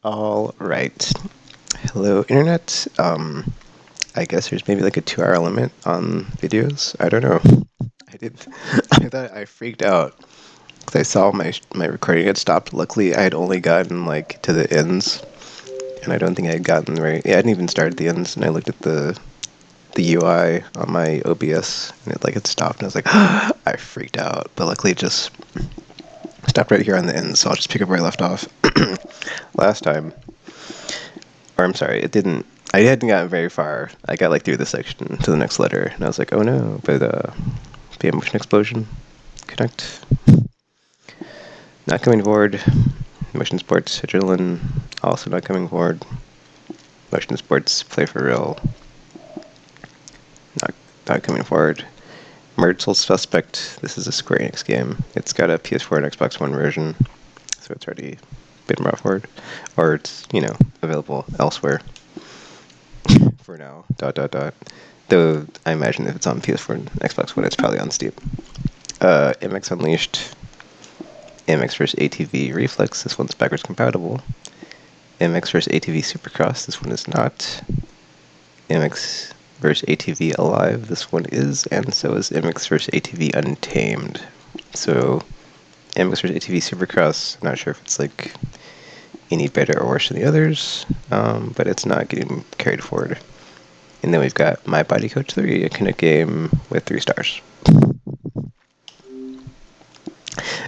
All right. Hello, internet. I guess there's maybe like a 2 hour limit on videos. I don't know. I did. I thought I freaked out because I saw my recording had stopped. Luckily, I had only gotten like to the ends, and I don't think I had gotten right. Yeah, I hadn't even started the ends, and I looked at the UI on my OBS, and it like had stopped, and I was like, I freaked out. But luckily, it just stopped right here on the end, so I'll just pick up where I left off. Last time. Or I'm sorry, it didn't. I hadn't gotten very far. I got like through the section to the next letter, and I was like, oh no, but be a motion explosion. Connect. Not coming forward. Motion sports, adrenaline, also not coming forward. Motion sports, play for real. Not coming forward. Merge Soul Suspect. This is a Square Enix game. It's got a PS4 and Xbox One version, so it's already been brought forward, or it's available elsewhere. For now, ... Though I imagine if it's on PS4 and Xbox One, it's probably on Steam. MX Unleashed, MX vs ATV Reflex. This one's backwards compatible. MX vs ATV Supercross. This one is not. MX vs ATV Alive. This one is, and so is MX vs ATV Untamed. So MX vs ATV Supercross. I'm not sure if it's like any better or worse than the others, but it's not getting carried forward. And then we've got My Body Coach 3, a Kinect game with 3 stars.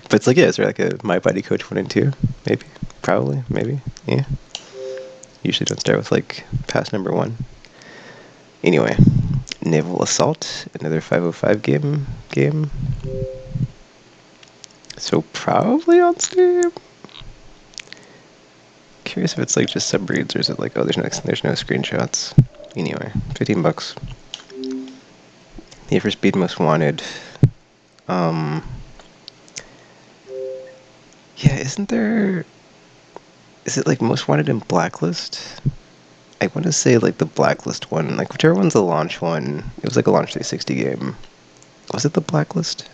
But it's like, yeah, is there like a My Body Coach 1 and 2? Maybe. Probably. Maybe. Yeah. Usually don't start with like pass number 1. Anyway. Naval Assault, another 505 game. So probably on Steam. Curious if it's like just subreads or is it like, oh, there's no screenshots. Anyway, $15. Need for Speed Most Wanted. Yeah, is it like Most Wanted and Blacklist? I want to say like the Blacklist one, like whichever one's the launch one. It was like a launch 360 game. Was it the Blacklist?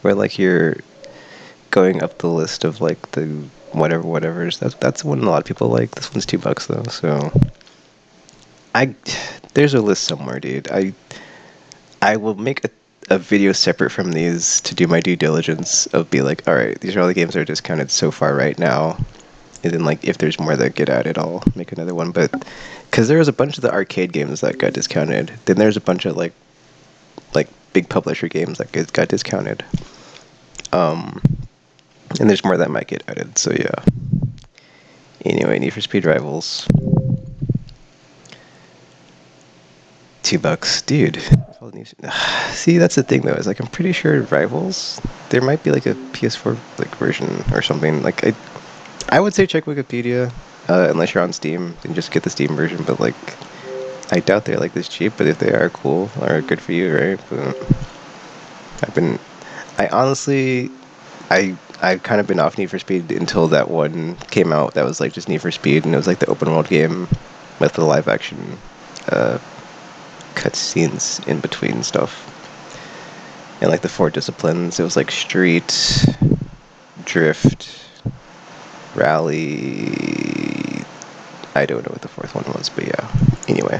Where like you're going up the list of like the whatever's. That's one a lot of people like. This one's $2 though, so there's a list somewhere, dude. I will make a video separate from these to do my due diligence of be like, all right, these are all the games that are discounted so far right now. And then like if there's more that get added, I'll make another one. But because there was a bunch of the arcade games that got discounted, then there's a bunch of like big publisher games that got discounted. And there's more that might get added. So yeah. Anyway, Need for Speed Rivals. $2, dude. See, that's the thing though. Is like I'm pretty sure Rivals. There might be like a PS4 like version or something. Like I would say check Wikipedia, unless you're on Steam, then just get the Steam version. But like, I doubt they're like this cheap. But if they are, cool or good for you, right? But I honestly, I've kind of been off Need for Speed until that one came out. That was like just Need for Speed, and it was like the open world game with the live action cutscenes in between stuff. And like the 4 disciplines, it was like street, drift, rally. I don't know what the 4th one was, but yeah. Anyway,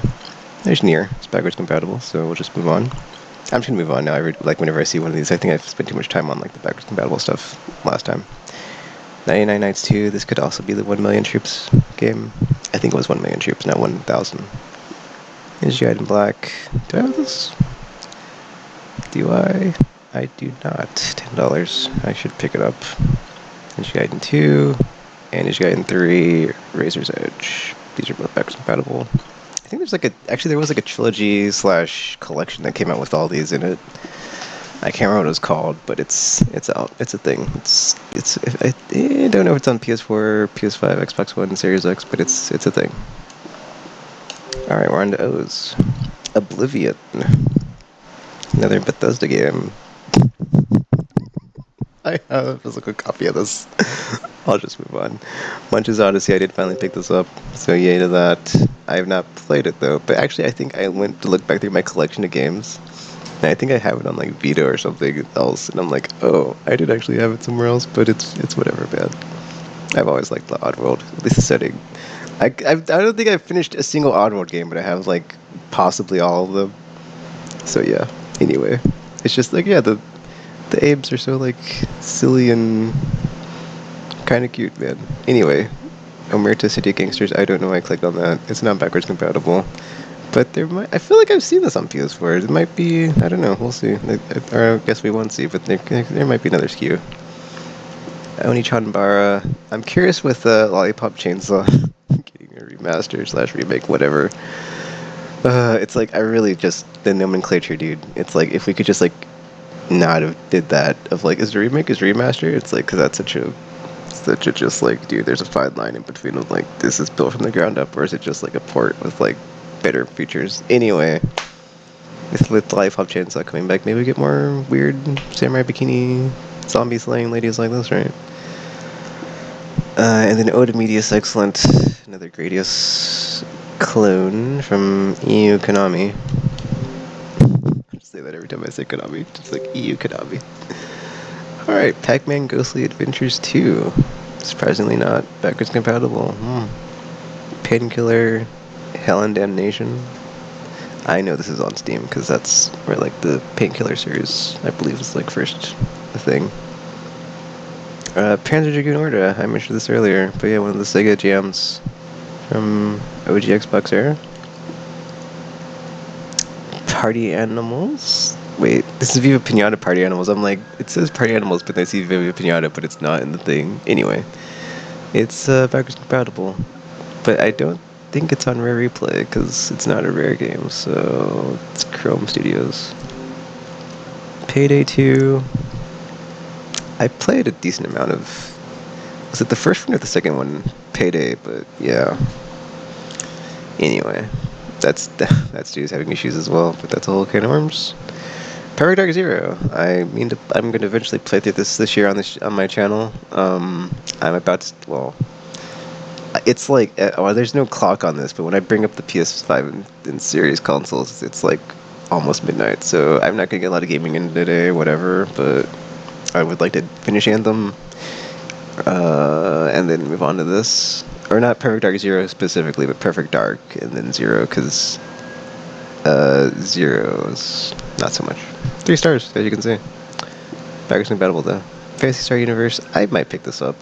there's Nier. It's backwards compatible, so we'll just move on. I'm just gonna move on now. Like whenever I see one of these, I think I've spent too much time on like the backwards compatible stuff last time. 99 Nights 2. This could also be the 1 Million Troops game. I think it was 1 Million Troops, not 1,000. Is Guide in Black. Do I have this? Do I? I do not. $10. I should pick it up. Ninja Gaiden 2 and Ninja Gaiden 3, Razor's Edge. These are both backwards compatible. I think there's like there was like a trilogy / collection that came out with all these in it. I can't remember what it was called, but it's out. It's a thing. I don't know if it's on PS4, PS5, Xbox One, Series X, but it's a thing. All right, we're on to O's. Oblivion. Another Bethesda game. I have a physical copy of this. I'll just move on. Munch's Odyssey, I did finally pick this up, so yay to that. I have not played it though, but actually I think I went to look back through my collection of games, and I think I have it on like Vita or something else, and I'm like, oh, I did actually have it somewhere else, but it's whatever, man. I've always liked the Oddworld, at least the setting. I don't think I've finished a single Oddworld game, but I have like possibly all of them. So yeah. Anyway, it's just like yeah, the Abes are so like silly and kind of cute, man. Anyway, Omerta City Gangsters. I don't know why I clicked on that. It's not backwards compatible. But there might. I feel like I've seen this on PS4. It might be. I don't know. We'll see. Or I guess we won't see. But there might be another SKU. Oni-chan. I'm curious with Lollipop Chainsaw getting a remaster slash remake, whatever. It's like I really just the nomenclature, dude. It's like if we could just like not have did that of like is it a remake, is it a remaster? It's like because that's such a just like dude. There's a fine line in between of like this is built from the ground up, or is it just like a port with like better features? Anyway, with Lollipop Chainsaw coming back, maybe we get more weird samurai bikini zombie slaying ladies like this, right? And then Ode to Medius Excellent, another Gradius clone from EU Konami. I just say that every time I say Konami, just like EU Konami. Alright, Pac-Man Ghostly Adventures 2. Surprisingly not backwards compatible. Painkiller, Hell and Damnation. I know this is on Steam because that's where like the Painkiller series, I believe, is like first thing. Panzer Dragoon Orta, I mentioned this earlier, but yeah, one of the Sega jams from OG Xbox era. Party Animals? Wait, this is Viva Pinata Party Animals. I'm like, it says Party Animals, but I see Viva Pinata, but it's not in the thing. Anyway, it's backwards compatible, but I don't think it's on Rare Replay because it's not a Rare game, so it's Chrome Studios. Payday 2. I played a decent amount of. Was it the first one or the second one? Payday, but yeah. Anyway, that's dude's having issues as well, but that's a whole can of worms. Perfect Dark Zero. I'm going to eventually play through this year on my channel. I'm about to. Well, it's like there's no clock on this, but when I bring up the PS5 and series consoles, it's like almost midnight. So I'm not going to get a lot of gaming in today, whatever. But I would like to finish Anthem, and then move on to this. Or not Perfect Dark Zero specifically, but Perfect Dark, and then Zero, because Zero's not so much. 3 stars, as you can see. Backwards compatible, though. Fantasy Star Universe, I might pick this up,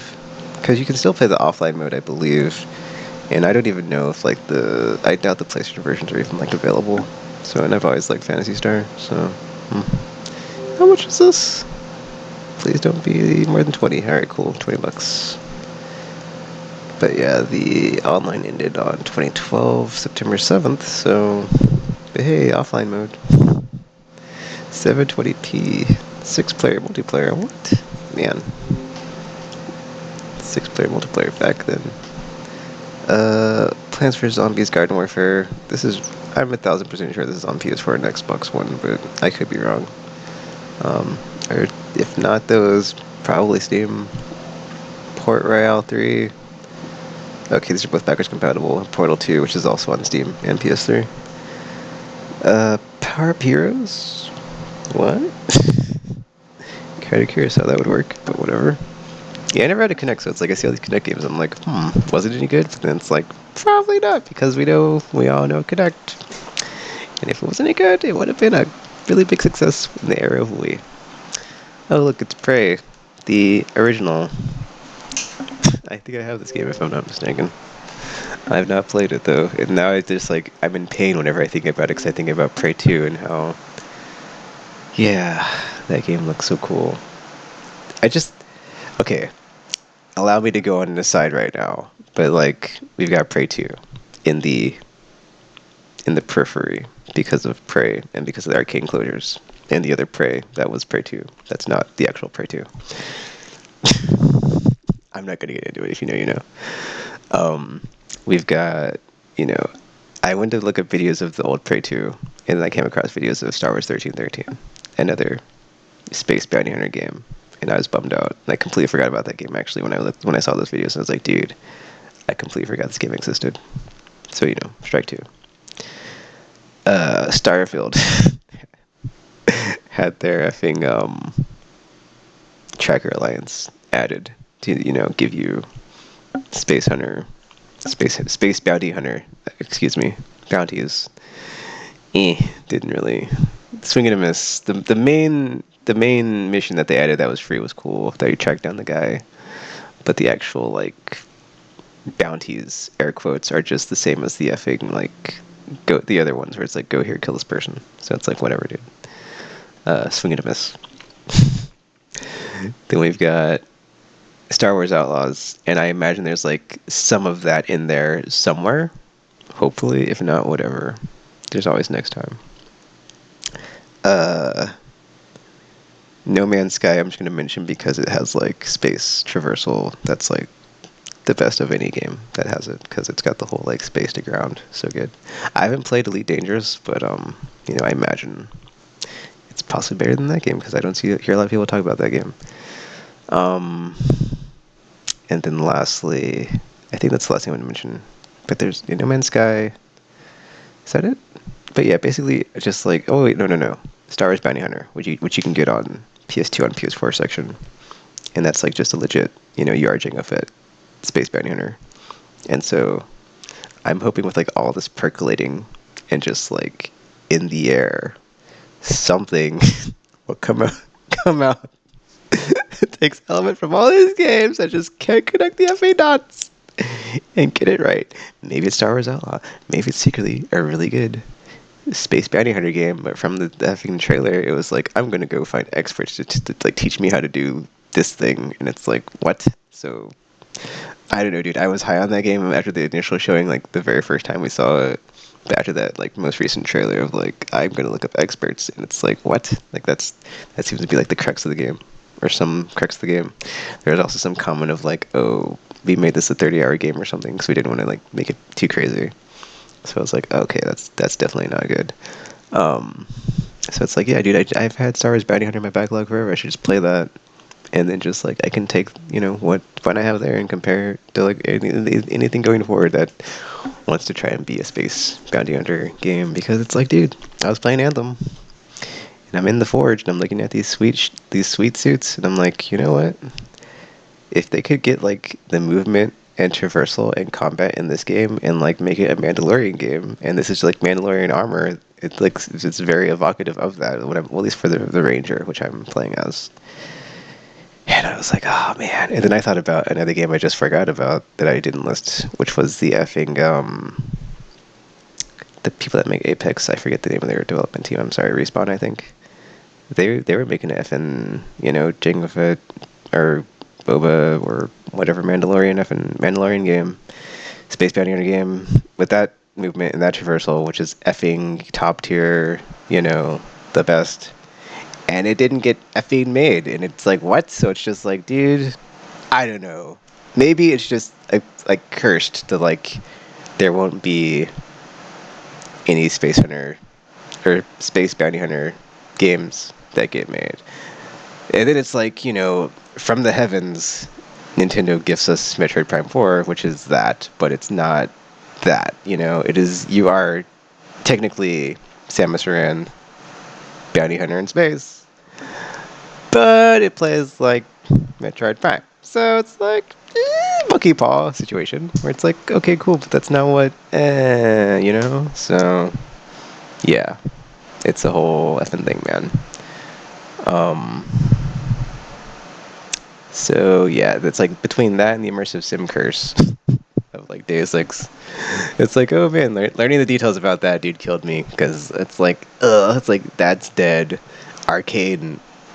because you can still play the offline mode, I believe. And I don't even know if, like, I doubt the PlayStation versions are even, like, available. So, and I've always liked Fantasy Star, so. How much is this? Please don't be more than 20. Alright, cool. 20 bucks. But yeah, the online ended on 2012, September 7th, so. But hey, offline mode. 720p. 6-player multiplayer. What? Man. 6-player multiplayer back then. Plants vs. Zombies Garden Warfare. I'm 1000% sure this is on PS4 and Xbox One, but I could be wrong. Or if not those, probably Steam. Port Royale 3. Okay, these are both backwards compatible. Portal 2, which is also on Steam and PS3. Power Up Heroes? What? Kind of curious how that would work, but whatever. Yeah, I never had a Kinect, so it's like I see all these Kinect games, I'm like, was it any good? But then it's like, probably not, because we all know Kinect. And if it wasn't any good, it would have been a really big success in the era of Wii. Oh, look, it's Prey, the original. I think I have this game if I'm not mistaken. I've not played it though, and now I'm in pain whenever I think about it, because I think about Prey 2 and how, yeah, that game looks so cool. Okay, allow me to go on an aside right now, but like, we've got Prey 2 in the periphery because of Prey and because of the arcade closures, and the other Prey that was Prey 2. That's not the actual Prey 2. I'm not gonna get into it. If you know, you know. We've got, I went to look up videos of the old Prey 2, and then I came across videos of Star Wars 1313, another space bounty hunter game, and I was bummed out. I completely forgot about that game actually when I saw those videos. I was like, dude, I completely forgot this game existed. So strike 2. Starfield had their effing Tracker Alliance added to give you Space Hunter, Space Bounty Hunter. Excuse me, bounties. Didn't really swing and a miss. The main mission that they added that was free was cool. That you track down the guy, but the actual like bounties, air quotes, are just the same as the effing like go the other ones where it's like go here, kill this person. So it's like whatever, dude. Swing and a miss. Then we've got Star Wars Outlaws, and I imagine there's like some of that in there somewhere. Hopefully, if not, whatever. There's always next time. No Man's Sky, I'm just going to mention because it has like space traversal. That's like the best of any game that has it because it's got the whole like space to ground. So good. I haven't played Elite Dangerous, but I imagine it's possibly better than that game because I don't hear a lot of people talk about that game. And then lastly, I think that's the last thing I want to mention. But there's No Man's Sky. Is that it? But yeah, basically just like no. Star Wars Bounty Hunter, which you can get on PS2 and PS4 section, and that's like just a legit you are Jango Fett Space Bounty Hunter, and so I'm hoping with like all this percolating and just like in the air, something will come out. It takes element from all these games. I just can't connect the FA dots and get it right. Maybe it's Star Wars Outlaw. Maybe it's secretly a really good Space Bounty Hunter game. But from the effing trailer, it was like, I'm gonna go find experts to like teach me how to do this thing, and it's like, what? So I don't know, dude. I was high on that game after the initial showing, like the very first time we saw it. But after that, like most recent trailer of like, I'm gonna look up experts, and it's like, what? Like that seems to be like the crux of the game. Or some crux of the game. There's also some comment of like, oh, we made this a 30-hour game or something, so we didn't want to like make it too crazy. So I was like, okay, that's definitely not good. So it's like, yeah, dude, I've had Star Wars Bounty Hunter in my backlog forever. I should just play that, and then just like I can take what fun I have there and compare to like anything going forward that wants to try and be a space bounty hunter game, because it's like, dude, I was playing Anthem. And I'm in the forge, and I'm looking at these sweet suits, and I'm like, you know what? If they could get like the movement and traversal and combat in this game, and like make it a Mandalorian game, and this is like Mandalorian armor, it's very evocative of that. At least for the Ranger, which I'm playing as. And I was like, oh man. And then I thought about another game I just forgot about that I didn't list, which was the effing the people that make Apex. I forget the name of their development team. I'm sorry, Respawn, I think. They were making an effing, Jango Fett or Boba or whatever Mandalorian game, Space Bounty Hunter game with that movement and that traversal, which is effing top tier, the best. And it didn't get effing made, and it's like, what? So it's just like, dude, I don't know. Maybe it's just like cursed to like there won't be any Space Hunter or Space Bounty Hunter games that get made. And then it's like, from the heavens, Nintendo gifts us Metroid Prime 4, which is that, but it's not that, it is, you are technically Samus Aran, Bounty Hunter in space, but it plays like Metroid Prime. So it's like, monkey paw situation, where it's like, okay, cool, but that's not what, so, yeah. It's a whole effing thing, man. So yeah, that's like between that and the immersive sim curse of like Deus Ex. It's like, oh man, learning the details about that dude killed me, because it's like, it's like that's dead. Arcade,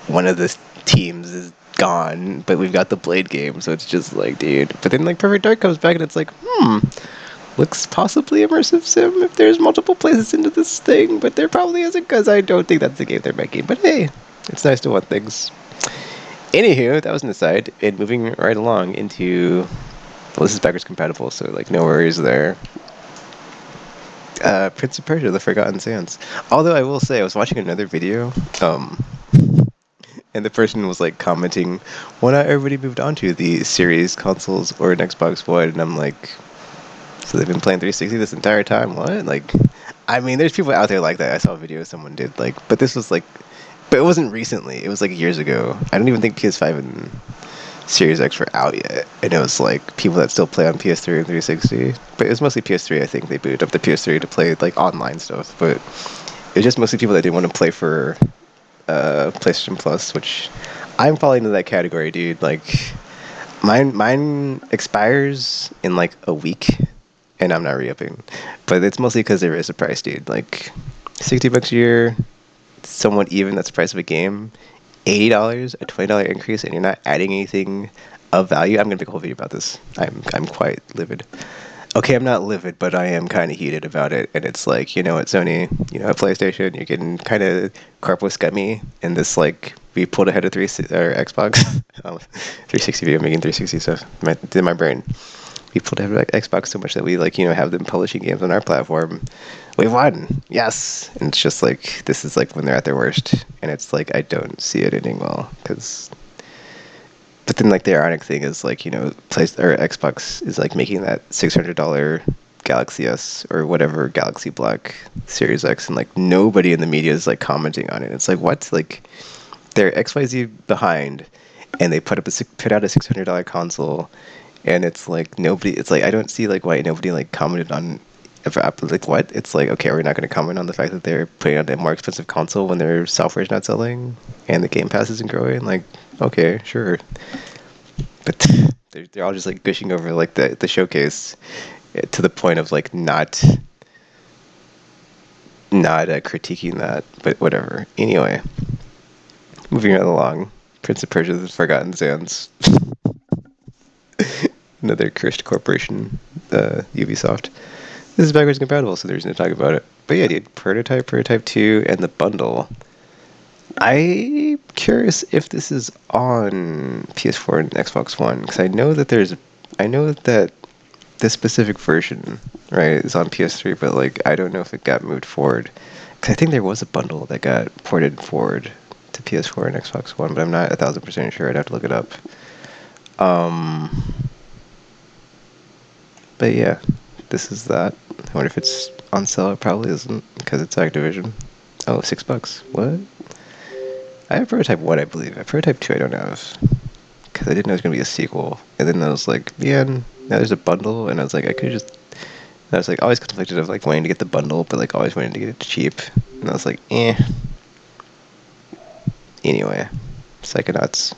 one of the teams is gone, but we've got the Blade game, so it's just like, dude. But then like Perfect Dark comes back, and it's like, looks possibly immersive sim if there's multiple places into this thing, but there probably isn't, because I don't think that's the game they're making. But hey, it's nice to want things. Anywho, that was an aside, and moving right along into, well, this is backwards compatible, so like no worries there. Prince of Persia: The Forgotten Sands. Although I will say, I was watching another video, and the person was like commenting, why not everybody moved on to the series consoles or an Xbox One? And I'm like, so they've been playing 360 this entire time? What? Like, I mean, there's people out there like that. I saw a video someone did, like, but this was like, but it wasn't recently. It was like years ago. I don't even think PS5 and Series X were out yet, and it was like people that still play on PS3 and 360. But it was mostly PS3. I think they booted up the PS3 to play like online stuff. But it was just mostly people that didn't want to play for PlayStation Plus, which I'm falling into that category, dude. Like mine expires in like a week, and I'm not re-upping. But it's mostly because there is a price, dude. Like $60 a year, somewhat even. That's the price of a game. $80, a $20 increase, and you're not adding anything of value. I'm gonna make a whole video about this. I'm quite livid. Okay, I'm not livid, but I am kind of heated about it. And it's like, you know, at Sony, you know, at PlayStation, you're getting kind of corpo scummy, and this like we pulled ahead of Xbox, 360 video making 360 stuff. In my brain, we pulled ahead of Xbox so much that we like, you know, have them publishing games on our platform. We won, yes. And it's just like this is like when they're at their worst, and it's like I don't see it ending well because. But then, like, the ironic thing is, like, you know, Xbox is like making that $600 Galaxy S or whatever Galaxy Black Series X, and like nobody in the media is like commenting on it. It's like what? Like, they're XYZ behind, and they put out a $600 console, and it's like nobody. It's like I don't see like why nobody like commented on. Like what? It's like okay, we're not going to comment on the fact that they're putting out a more expensive console when their software is not selling and the Game Pass isn't growing. Like, okay, sure, but they're all just like gushing over like the showcase to the point of like not critiquing that, but whatever. Anyway, moving right along, Prince of Persia: The Forgotten Sands, another cursed corporation, Ubisoft. This is backwards compatible, so there's no talk about it. But yeah, dude, Prototype 2, and the bundle. I'm curious if this is on PS4 and Xbox One, because I know that this specific version, right, is on PS3, but like I don't know if it got moved forward. Because I think there was a bundle that got ported forward to PS4 and Xbox One, but I'm not 1,000% sure. I'd have to look it up. But yeah, this is that. I wonder if it's on sale. It probably isn't because it's Activision. Oh, $6. What? I have Prototype 1, I believe. I have Prototype 2, I don't have. Because I didn't know it was going to be a sequel. And then I was like, man, now there's a bundle. And I was like, I could just. And I was like, always conflicted of like wanting to get the bundle, but like always wanting to get it cheap. And I was like, eh. Anyway, Psychonauts.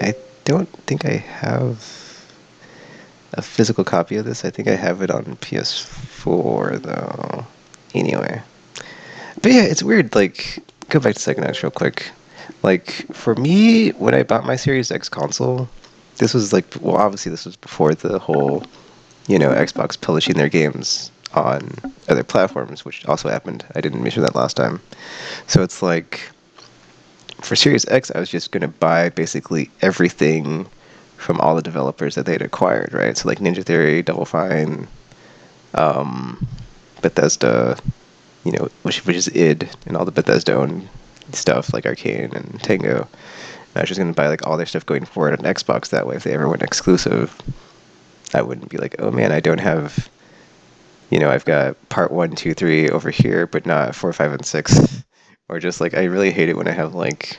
I don't think I have a physical copy of this. I think I have it on PS4 though. Anyway. But yeah, it's weird, like, go back to Psychonauts real quick. Like, for me, when I bought my Series X console, this was like, well, obviously this was before the whole, you know, Xbox publishing their games on other platforms, which also happened. I didn't mention that last time. So it's like, for Series X, I was just going to buy basically everything from all the developers that they'd acquired, right? So like Ninja Theory, Double Fine, Bethesda, you know, which is id and all the Bethesda owned stuff like Arcane and Tango. And I was just gonna buy like all their stuff going forward on Xbox. That way, if they ever went exclusive, I wouldn't be like, oh man, I don't have, you know, I've got part 1, 2, 3 over here, but not 4, 5, and 6. Or just like I really hate it when I have like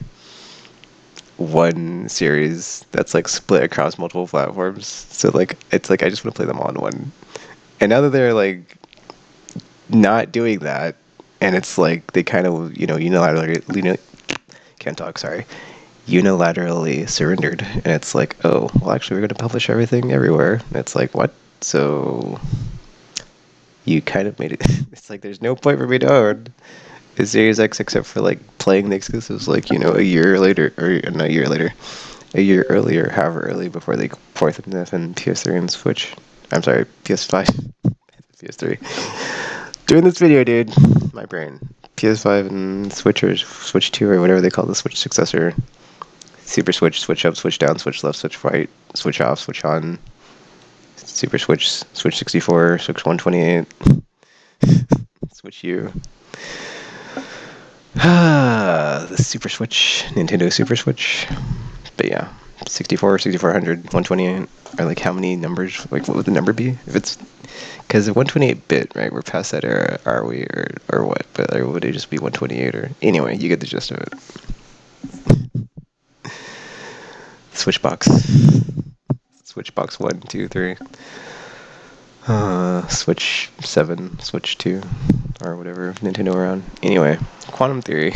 one series that's like split across multiple platforms. So like it's like I just want to play them all in one. And now that they're like not doing that, and it's like they kind of, you know, can't talk, sorry, unilaterally surrendered, and it's like, oh, well, actually, we're going to publish everything everywhere. And it's like, what? So you kind of made it. It's like there's no point for me to own a Series X except for like playing the exclusives, like, you know, a year later, or not a year later, a year earlier, however early before they port them to PS3 and Switch. I'm sorry, PS5, PS3. Doing this video, dude. My brain. PS5 and Switch or Switch 2 or whatever they call the Switch successor. Super Switch, Switch up, Switch down, Switch left, Switch right, Switch off, Switch on. Super Switch, Switch 64, Switch 128. Switch U. The Super Switch, Nintendo Super Switch. But yeah, 64, 6400, 128 are like how many numbers? Like what would the number be? If it's because 128-bit, right? We're past that era, are we, or what? But or would it just be 128? Or anyway, you get the gist of it. Switchbox. Switchbox 1, 2, 3. Switch 7, Switch 2, or whatever Nintendo were on. Anyway, Quantum Theory.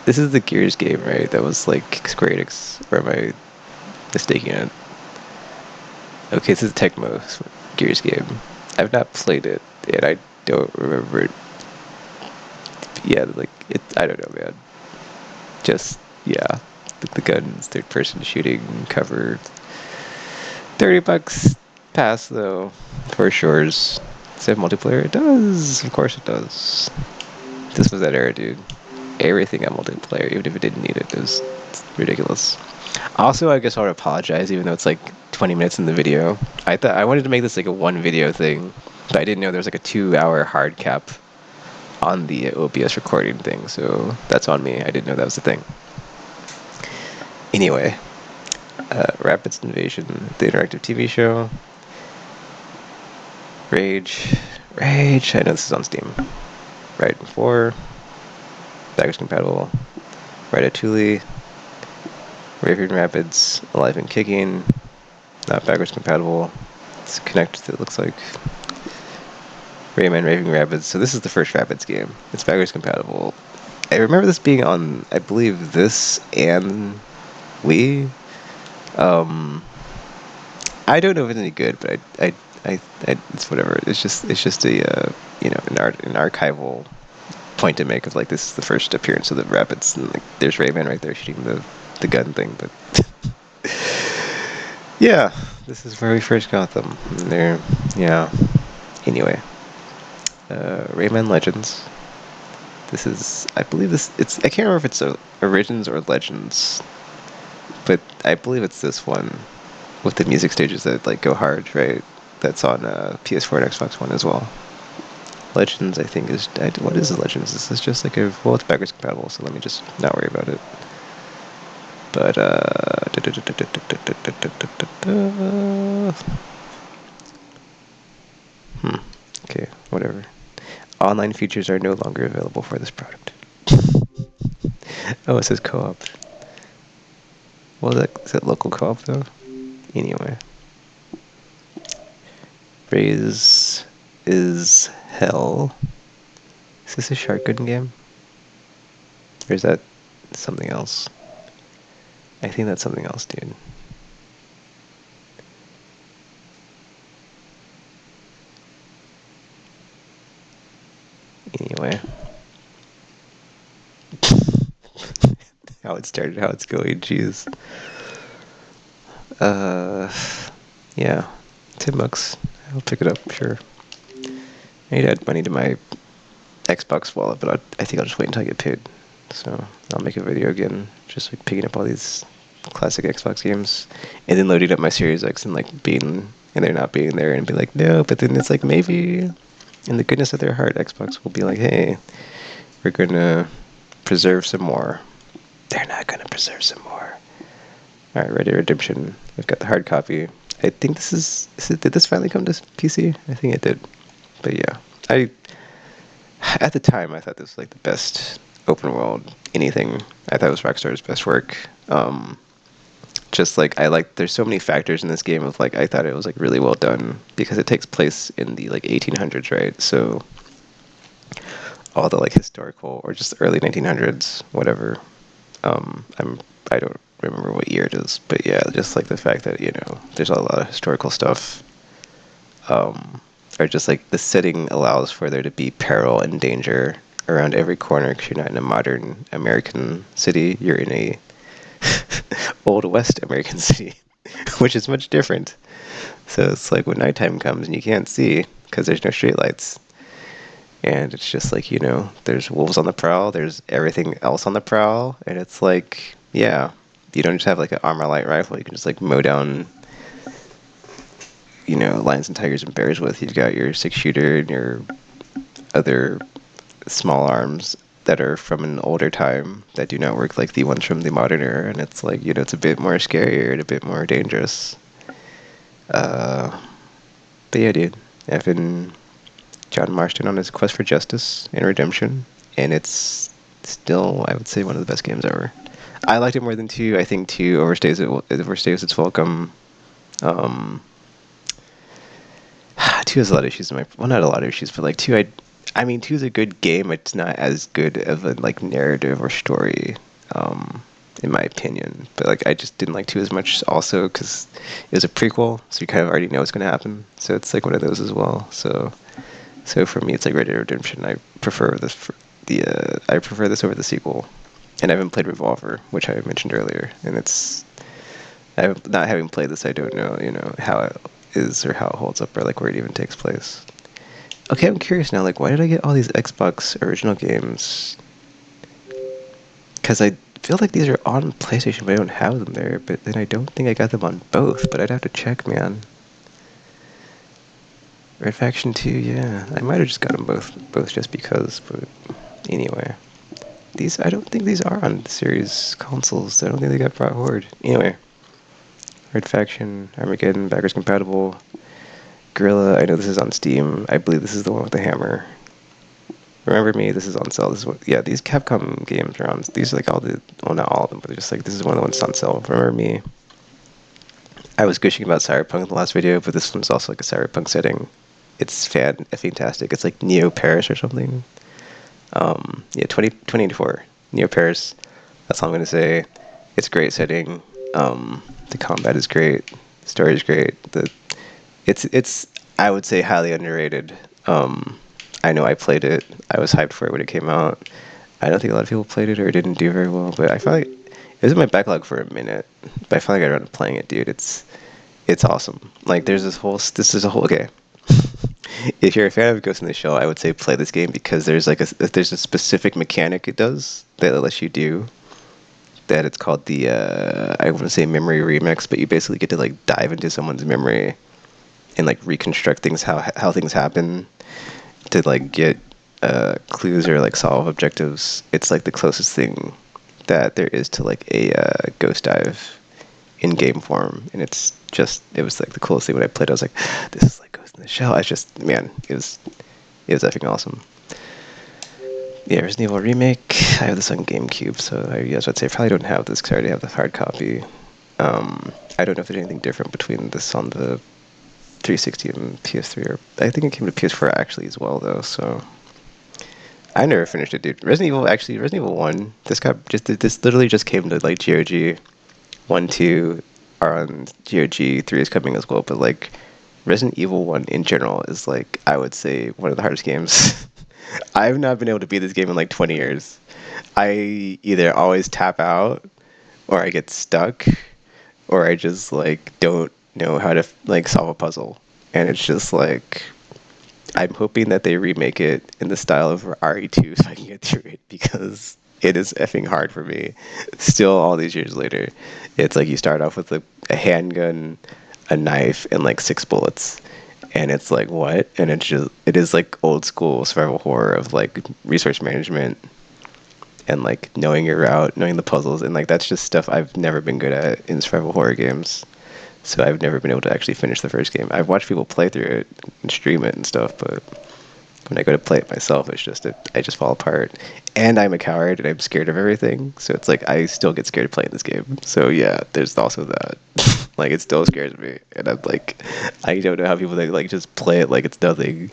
This is the Gears game, right? That was like Square Enix, or am I mistaking it? Okay, this is Tecmo Gears game. I've not played it, and I don't remember it. Yeah, like, I don't know, man. Just, yeah. The guns, third person shooting, cover. $30 pass, though, for Shores. Does it have multiplayer? It does. Of course it does. This was that era, dude. Everything got multiplayer, even if it didn't need it. It was ridiculous. Also, I guess I would apologize, even though it's like 20 minutes in the video. I thought I wanted to make this like a one video thing, but I didn't know there was like a 2-hour hard cap on the OBS recording thing, so that's on me. I didn't know that was the thing. Anyway, Rapids Invasion, the interactive TV show. Rage. I know this is on Steam. Right before. Backwards compatible. Ratatouille. Raving Rapids. Alive and Kicking. Not backwards compatible. It's connected, it looks like. Rayman Raving Rapids. So this is the first Rapids game. It's backwards compatible. I remember this being on, I believe, this and Wii. I don't know if it's any good, but I it's whatever. It's just a an archival point to make of like this is the first appearance of the Rapids, and like there's Rayman right there shooting the gun thing, but yeah, this is where we first got them. And they're yeah. Anyway, Rayman Legends. This is, I believe it's I can't remember if it's Origins or Legends, but I believe it's this one with the music stages that like go hard, right? That's on PS4 and Xbox One as well. Legends, I think, is... what is Legends? This is just like a... well, it's backwards compatible, so let me just not worry about it. But, okay, whatever. Online features are no longer available for this product. Oh, it says co-op. Well, is that local co-op, though? Anyway. Raise is hell. Is this a shotgun game? Or is that something else? I think that's something else, dude. Anyway. How it started, how it's going, jeez. Yeah. $10. I'll pick it up, sure. I need to add money to my Xbox wallet, but I think I'll just wait until I get paid. So I'll make a video again, just like picking up all these classic Xbox games, and then loading up my Series X and like being, and they're not being there, and be like, no, but then it's like maybe, in the goodness of their heart, Xbox will be like, hey, we're gonna preserve some more. They're not gonna preserve some more. Alright, Red Dead Redemption. We've got the hard copy. I think this is did this finally come to PC? I think it did. But yeah, at the time I thought this was like the best open world anything. I thought it was Rockstar's best work. Just like there's so many factors in this game of like I thought it was like really well done because it takes place in the like 1800s, right? So all the like historical or just early 1900s, whatever. I don't remember what year it is, but yeah, just like the fact that there's a lot of historical stuff. Or just like the setting allows for there to be peril and danger around every corner because you're not in a modern American city. You're in a old West American city, which is much different. So it's like when nighttime comes and you can't see because there's no streetlights. And it's just like, there's wolves on the prowl, there's everything else on the prowl, and it's like, yeah, you don't just have like an armor light rifle, you can just like mow down, lions and tigers and bears with. You've got your 6-shooter and your other small arms that are from an older time that do not work like the ones from the modern era, and it's like, it's a bit more scarier and a bit more dangerous. But yeah, dude, Evan John Marston on his quest for justice and redemption, and it's still, I would say, one of the best games ever. I liked it more than 2. I think 2 overstays its welcome. Um, 2 has a lot of issues in my well, not a lot of issues, but like 2, I mean 2 is a good game. It's not as good of a like narrative or story, in my opinion. But like I just didn't like 2 as much, also because it was a prequel, so you kind of already know what's going to happen. So it's like one of those as well. So for me, it's like Red Dead Redemption. I prefer this I prefer this over the sequel. And I haven't played Revolver, which I mentioned earlier, and not having played this, I don't know, how it is or how it holds up or like where it even takes place. Okay, I'm curious now, like, why did I get all these Xbox original games? Because I feel like these are on PlayStation, but I don't have them there. But then I don't think I got them on both, but I'd have to check, man. Red Faction 2, yeah. I might have just got them both just because, but anyway. I don't think these are on series consoles. I don't think they got brought forward. Anyway. Red Faction, Armageddon, backwards compatible. Gorilla, I know this is on Steam. I believe this is the one with the hammer. Remember Me, this is on sale. This is what, yeah, these Capcom games are on. These are like well, not all of them, but they're just like, this is one of the ones on sale. Remember Me. I was gushing about Cyberpunk in the last video, but this one's also like a Cyberpunk setting. It's fantastic. It's like Neo Paris or something. Yeah, 2024. Neo Paris. That's all I'm gonna say. It's a great setting. The combat is great. The story is great. It's I would say highly underrated. I know I played it. I was hyped for it when it came out. I don't think a lot of people played it or didn't do very well, but I felt like it was in my backlog for a minute. But I felt like I got around to playing it, dude. It's awesome. Like this is a whole okay. If you're a fan of Ghost in the Shell, I would say play this game because there's a specific mechanic it does that it lets you do. That it's called the I want to say memory remix, but you basically get to like dive into someone's memory and like reconstruct things how things happen to like get clues or like solve objectives. It's like the closest thing that there is to like a ghost dive in game form, and it was like the coolest thing when I played. I was like, this is like Ghost in the Shell. It was effing awesome. Yeah, Resident Evil Remake. I have this on GameCube, so I'd say I probably don't have this because I already have the hard copy. I don't know if there's anything different between this on the 360 and PS3, or I think it came to PS4 actually as well, though. So I never finished it, dude. Resident Evil 1. This literally just came to like GOG. 1, 2 are on GOG. 3 is coming as well, but like Resident Evil 1 in general is like I would say one of the hardest games. I've not been able to beat this game in like 20 years. I either always tap out, or I get stuck, or I just like don't know how to like solve a puzzle. And it's just like I'm hoping that they remake it in the style of RE2 so I can get through it because it is effing hard for me. Still, all these years later, it's like you start off with a handgun, a knife, and like 6 bullets. And it's like, what? And it is like old school survival horror of like resource management and like knowing your route, knowing the puzzles. And like that's just stuff I've never been good at in survival horror games. So I've never been able to actually finish the first game. I've watched people play through it and stream it and stuff, but when I go to play it myself, I just fall apart. And I'm a coward and I'm scared of everything. So it's like I still get scared of playing this game. So yeah, there's also that. Like it still scares me. And I'm like, I don't know how people like just play it like it's nothing.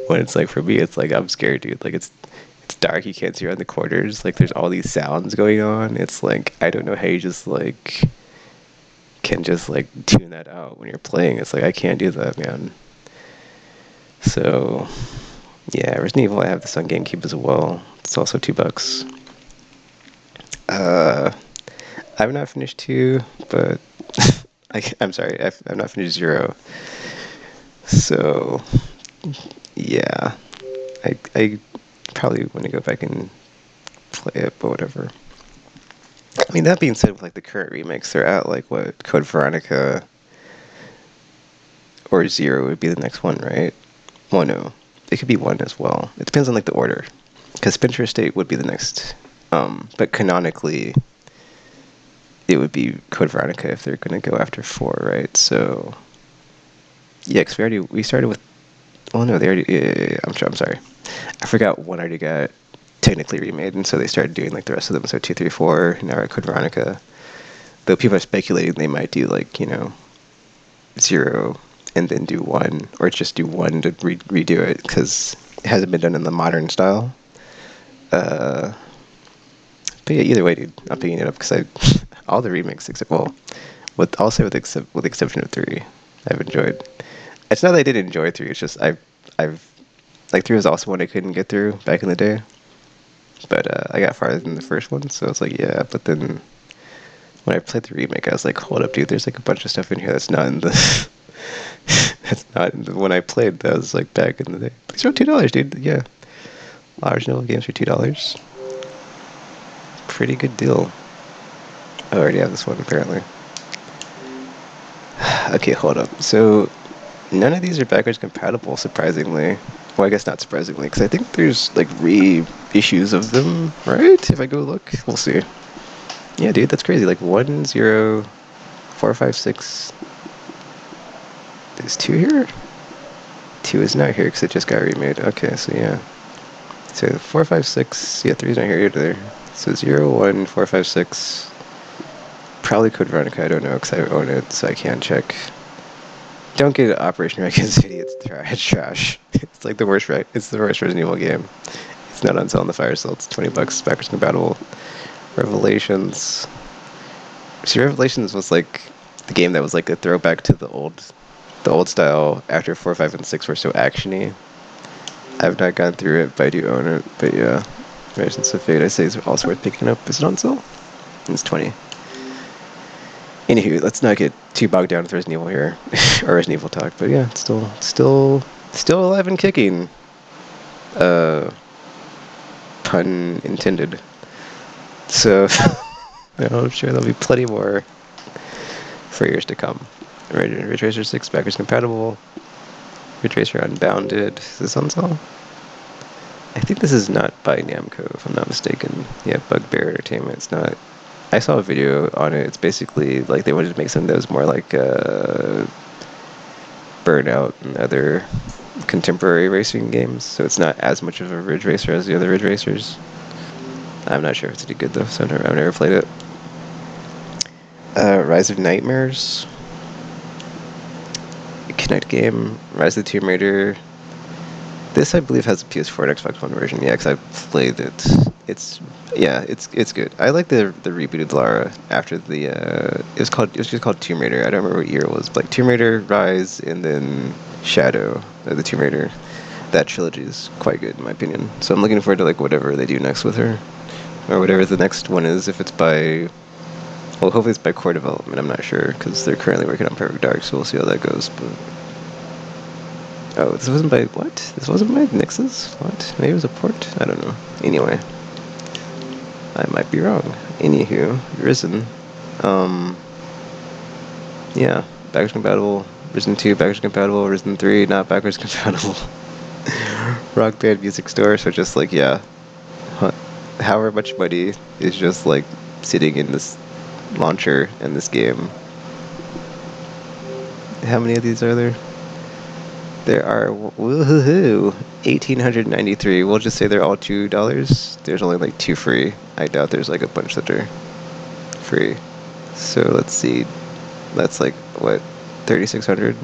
When it's like for me, it's like I'm scared, dude. Like it's dark, you can't see around the corners. Like there's all these sounds going on. It's like I don't know how you just like can just like tune that out when you're playing. It's like I can't do that, man. So yeah, Resident Evil, I have this on GameCube as well. It's also $2. I've not finished 2, but I'm sorry, I've not finished 0. So yeah, I probably want to go back and play it, but whatever. I mean, that being said, with like the current remakes, they're at like what Code Veronica or 0 would be the next one, right? Well, no, it could be 1 as well. It depends on like the order, because Splinter State would be the next. But canonically, it would be Code Veronica if they're gonna go after 4, right? So yeah, because we started with. Well, no, they already. Yeah. I'm sorry. I forgot 1 already got technically remade, and so they started doing like the rest of them. So 2, 3, 4, now Code Veronica. Though people are speculating they might do like 0 and then do 1, or just do 1 to redo it because it hasn't been done in the modern style. But yeah, either way, dude, I'm picking it up because all the remakes except I'll say with the exception of 3, I've enjoyed. It's not that I didn't enjoy 3. It's just I've like 3 was also one I couldn't get through back in the day. But I got farther than the first one, so it's like yeah. But then when I played the remake, I was like, hold up, dude. There's like a bunch of stuff in here that's not in the that's not in the one I played. That was like back in the day. These are $2, dude. Yeah, original games for $2. Pretty good deal. I already have this one apparently. Okay, hold up. So none of these are backwards compatible, surprisingly. Well, I guess not surprisingly, because I think there's like reissues of them, right? If I go look, we'll see. Yeah, dude, that's crazy. Like 1, 0, 4, 5, 6. Is 2 here? 2 is not here because it just got remade. Okay, so yeah. So 4, 5, 6. Yeah, 3 is not here either. So 0, 1, 4, 5, 6. Probably Code Veronica. I don't know because I own it, so I can't check. Don't get it, Operation Raccoon City. It's trash. It's like the worst. It's the worst Resident Evil game. It's not on sale on the fire sale. It's $20 backwards compatible. Revelations. See, Revelations was like the game that was like a throwback to the old style after 4, 5, and 6 were so actiony. I've not gone through it, but I do own it. But yeah, Revelations of Fate I say is also worth picking up. Is it on sale? It's 20. Anywho, let's not get too bogged down with Resident Evil here, or Resident Evil talk. But yeah, it's still alive and kicking. Pun intended. So I'm sure there'll be plenty more for years to come. Ridge Racer 6 backwards compatible. Ridge Racer Unbounded. Is this on sale? I think this is not by Namco, if I'm not mistaken. Yeah, Bugbear Entertainment. It's not. I saw a video on it. It's basically like they wanted to make something that was more like Burnout and other contemporary racing games. So it's not as much of a Ridge Racer as the other Ridge Racers. I'm not sure if it's any good though, so I've never played it. Rise of Nightmares. Kinect game. Rise of the Tomb Raider. This, I believe, has a PS4 and Xbox One version. Yeah, because I've played it. It's good. I like the rebooted Lara after the it was just called Tomb Raider. I don't remember what year it was. But like Tomb Raider, Rise, and then Shadow of the Tomb Raider. That trilogy is quite good in my opinion. So I'm looking forward to like whatever they do next with her, or whatever the next one is. If it's by, well, hopefully it's by Core Development. I'm not sure because they're currently working on Perfect Dark, so we'll see how that goes. But oh, this wasn't by what? This wasn't by Nix's? What? Maybe it was a port? I don't know. Anyway. I might be wrong. Anywho, Risen. Yeah, backwards compatible. Risen 2, backwards compatible. Risen 3, not backwards compatible. Rock Band Music Store, so just like, yeah. However much money is just like sitting in this launcher in this game. How many of these are there? There are, woohoo, 1,893. We'll just say they're all $2. There's only like 2 free. I doubt there's like a bunch that are free. So let's see. That's like, what, 3,600?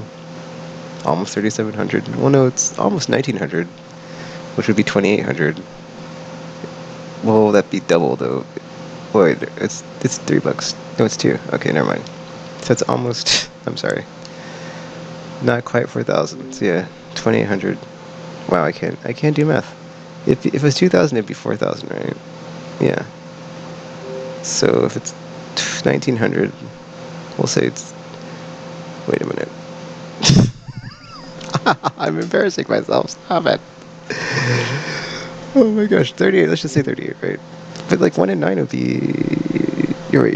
Almost 3,700. Well, no, it's almost 1,900, which would be 2,800. Well, that'd be double though. Wait, it's $3. No, it's 2. Okay, never mind. So it's almost, I'm sorry. Not quite 4,000. So yeah, 2,800. Wow, I can't do math. If it was 2,000, it'd be 4,000, right? Yeah. So if it's 1,900, we'll say it's. Wait a minute. I'm embarrassing myself. Stop it. Oh my gosh, 38. Let's just say 38, right? But like 1 in 9 would be. You're right.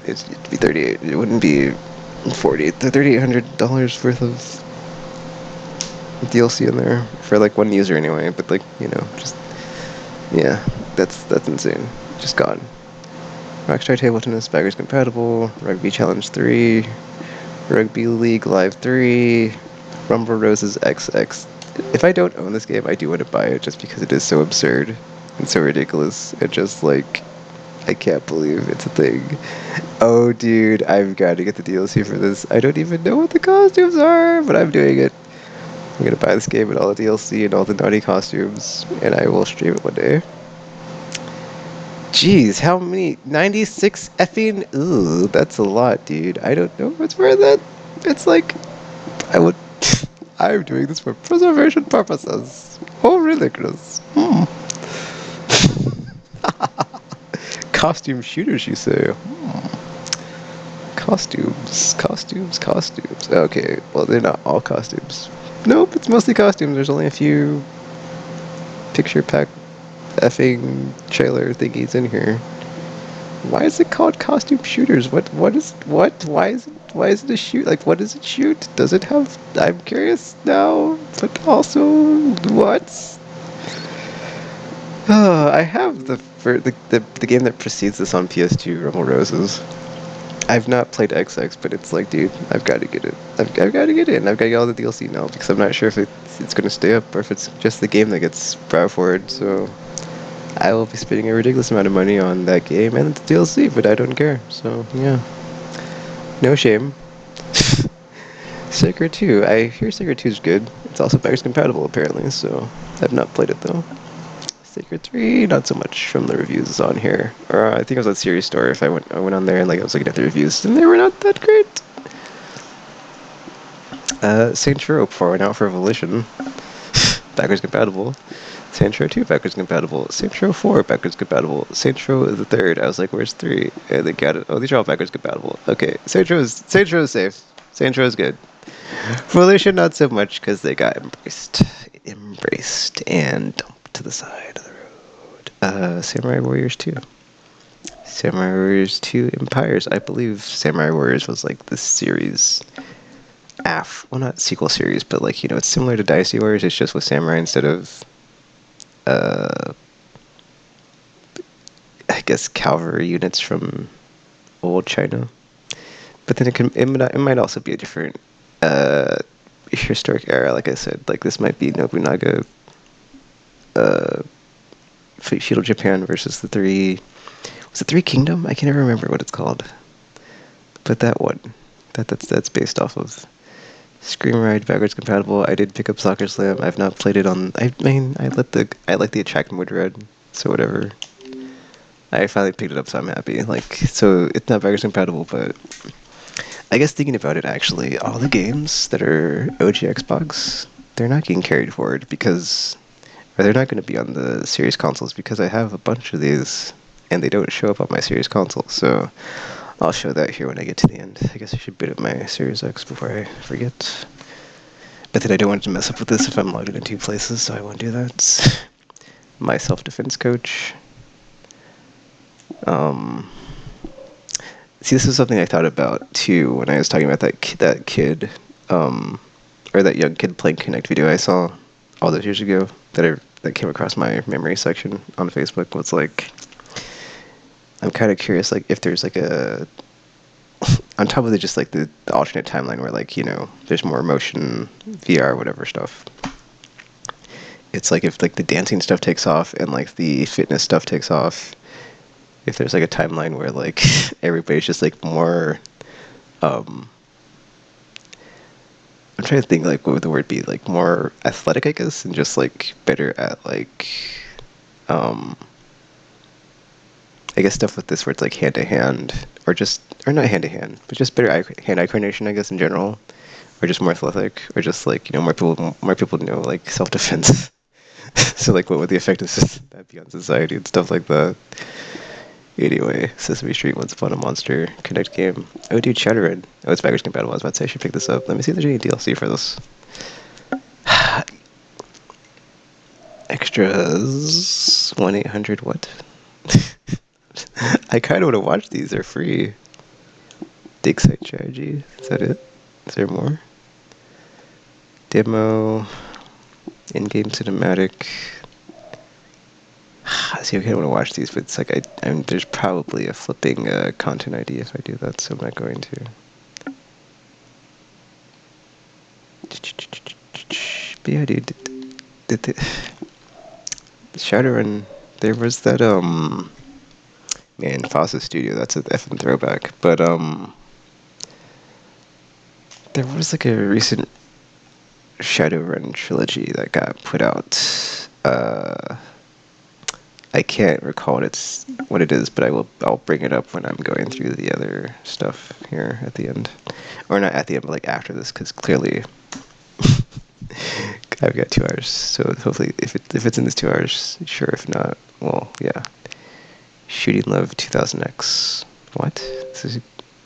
It'd be 38. It wouldn't be 40. The $3,800 worth of DLC in there for like one user anyway. But like just yeah, that's insane. Just gone. Rockstar Table Tennis backwards compatible. Rugby Challenge 3. Rugby League Live 3. Rumble Roses XX. If I don't own this game, I do want to buy it just because it is so absurd. It's so ridiculous. It just like I can't believe it's a thing. Oh, dude, I've got to get the DLC for this. I don't even know what the costumes are, but I'm doing it. I'm gonna buy this game and all the DLC and all the naughty costumes, and I will stream it one day. Jeez, how many? 96 effing? Ooh, that's a lot, dude. I don't know what's for that. It's like, I would. I'm doing this for preservation purposes. Oh, ridiculous. Costume shooters, you say? Costumes. Okay, well, they're not all costumes. Nope, it's mostly costumes. There's only a few picture pack effing trailer thingies in here. Why is it called costume shooters? What is what? Why is it a shoot? Like, what does it shoot? Does it have? I'm curious now, but also what? I have the game that precedes this on PS2, Rumble Roses. I've not played XX, but it's like, dude, I've got to get it. I've got to get it, and I've got to get all the DLC now because I'm not sure if it's going to stay up or if it's just the game that gets brought forward. So I will be spending a ridiculous amount of money on that game and the DLC, but I don't care. So yeah, no shame. Sacred 2. I hear Sacred 2 is good. It's also backwards compatible apparently, so I've not played it though. Sacred 3, not so much from the reviews on here. Or I think it was on Series Store. If I went on there and like I was looking at the reviews, and they were not that great. Saints Row 4 went out for Volition. Backwards compatible. Saints Row 2 backwards compatible. Saints Row 4 backwards compatible. Saints Row is the third. I was like, where's 3? And they got it. Oh, these are all backwards compatible. Okay, Saints Row is safe. Saints Row is good. Volition not so much because they got embraced and dumped to the side of the road. Samurai Warriors 2. Samurai Warriors 2 Empires. I believe Samurai Warriors was like the series well, not sequel series, but like, you know, it's similar to Dynasty Warriors. It's just with samurai instead of I guess cavalry units from old China. But then it might also be a different historic era. Like I said, like this might be Nobunaga, feudal Japan versus the Three Kingdom. I can never remember what it's called. But that one, that's based off of Scream Ride backwards compatible. I did pick up Soccer Slam. I've not played it on. I mean, I like the attract mode red, so whatever. I finally picked it up, so I'm happy. Like, so it's not backwards compatible, but I guess thinking about it, actually, all the games that are OG Xbox, they're not getting carried forward because, or they're not going to be on the Series consoles because I have a bunch of these, and they don't show up on my Series console. So I'll show that here when I get to the end. I guess I should boot up my Series X before I forget. But then I don't want to mess up with this if I'm logged in 2 places, so I won't do that. My self-defense coach. See, this is something I thought about too when I was talking about that kid, or that young kid playing Connect video I saw all those years ago that came across my memory section on Facebook. Was like, I'm kind of curious, like if there's like a on top of just like the alternate timeline where like, you know, there's more motion, VR, whatever stuff. It's like if like the dancing stuff takes off and like the fitness stuff takes off. If there's like a timeline where like everybody's just like more, I'm trying to think like what would the word be, like more athletic, I guess, and just like better at like, I guess stuff with this where it's like hand to hand, or not hand to hand, but just better hand-eye coordination, I guess, in general, or just more athletic, or just like, you know, more people know like self-defense. So like, what would the effect of that be on society and stuff like that? Anyway, Sesame Street, Once Upon a Monster, Connect game. Oh, dude, Shadowrun. Oh, it's backwards compatible. I was about to say I should pick this up. Let me see if there's any DLC for this. Extras. 1-800 what? I kind of want to watch these. They're free. Dig site strategy. Is that it? Is there more? Demo. In-game cinematic. See, I kind of want to watch these, but it's like there's probably a flipping content ID if I do that, so I'm not going to. But yeah, dude, Shadowrun There was that man, Fossa Studio, that's a effing throwback. But there was like a recent Shadowrun trilogy that got put out. I can't recall what it is, but I'll bring it up when I'm going through the other stuff here at the end. Or not at the end, but like after this, because clearly I've got 2 hours. So hopefully if it's in this 2 hours, sure. If not, well, yeah. Shooting Love 2000X. What? Is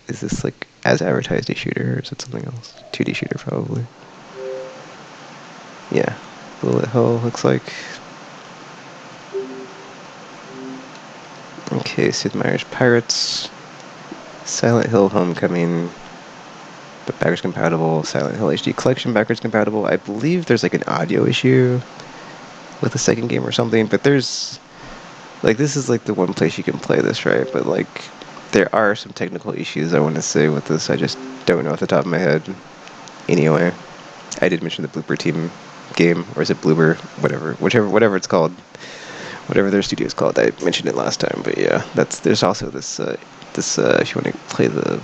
this like as advertised a shooter, or is it something else? 2D shooter, probably. Yeah. Bullet Hell looks like. Okay, Sid Meier's Pirates. Silent Hill Homecoming. But backwards compatible. Silent Hill HD Collection backwards compatible. I believe there's like an audio issue with the second game or something, but there's like, this is like the one place you can play this, right? But like, there are some technical issues I want to say with this. I just don't know off the top of my head. Anyway, I did mention the Blooper Team game, or is it Bloober? Whatever it's called. Whatever their studio's called. I mentioned it last time, but yeah, there's also this if you want to play the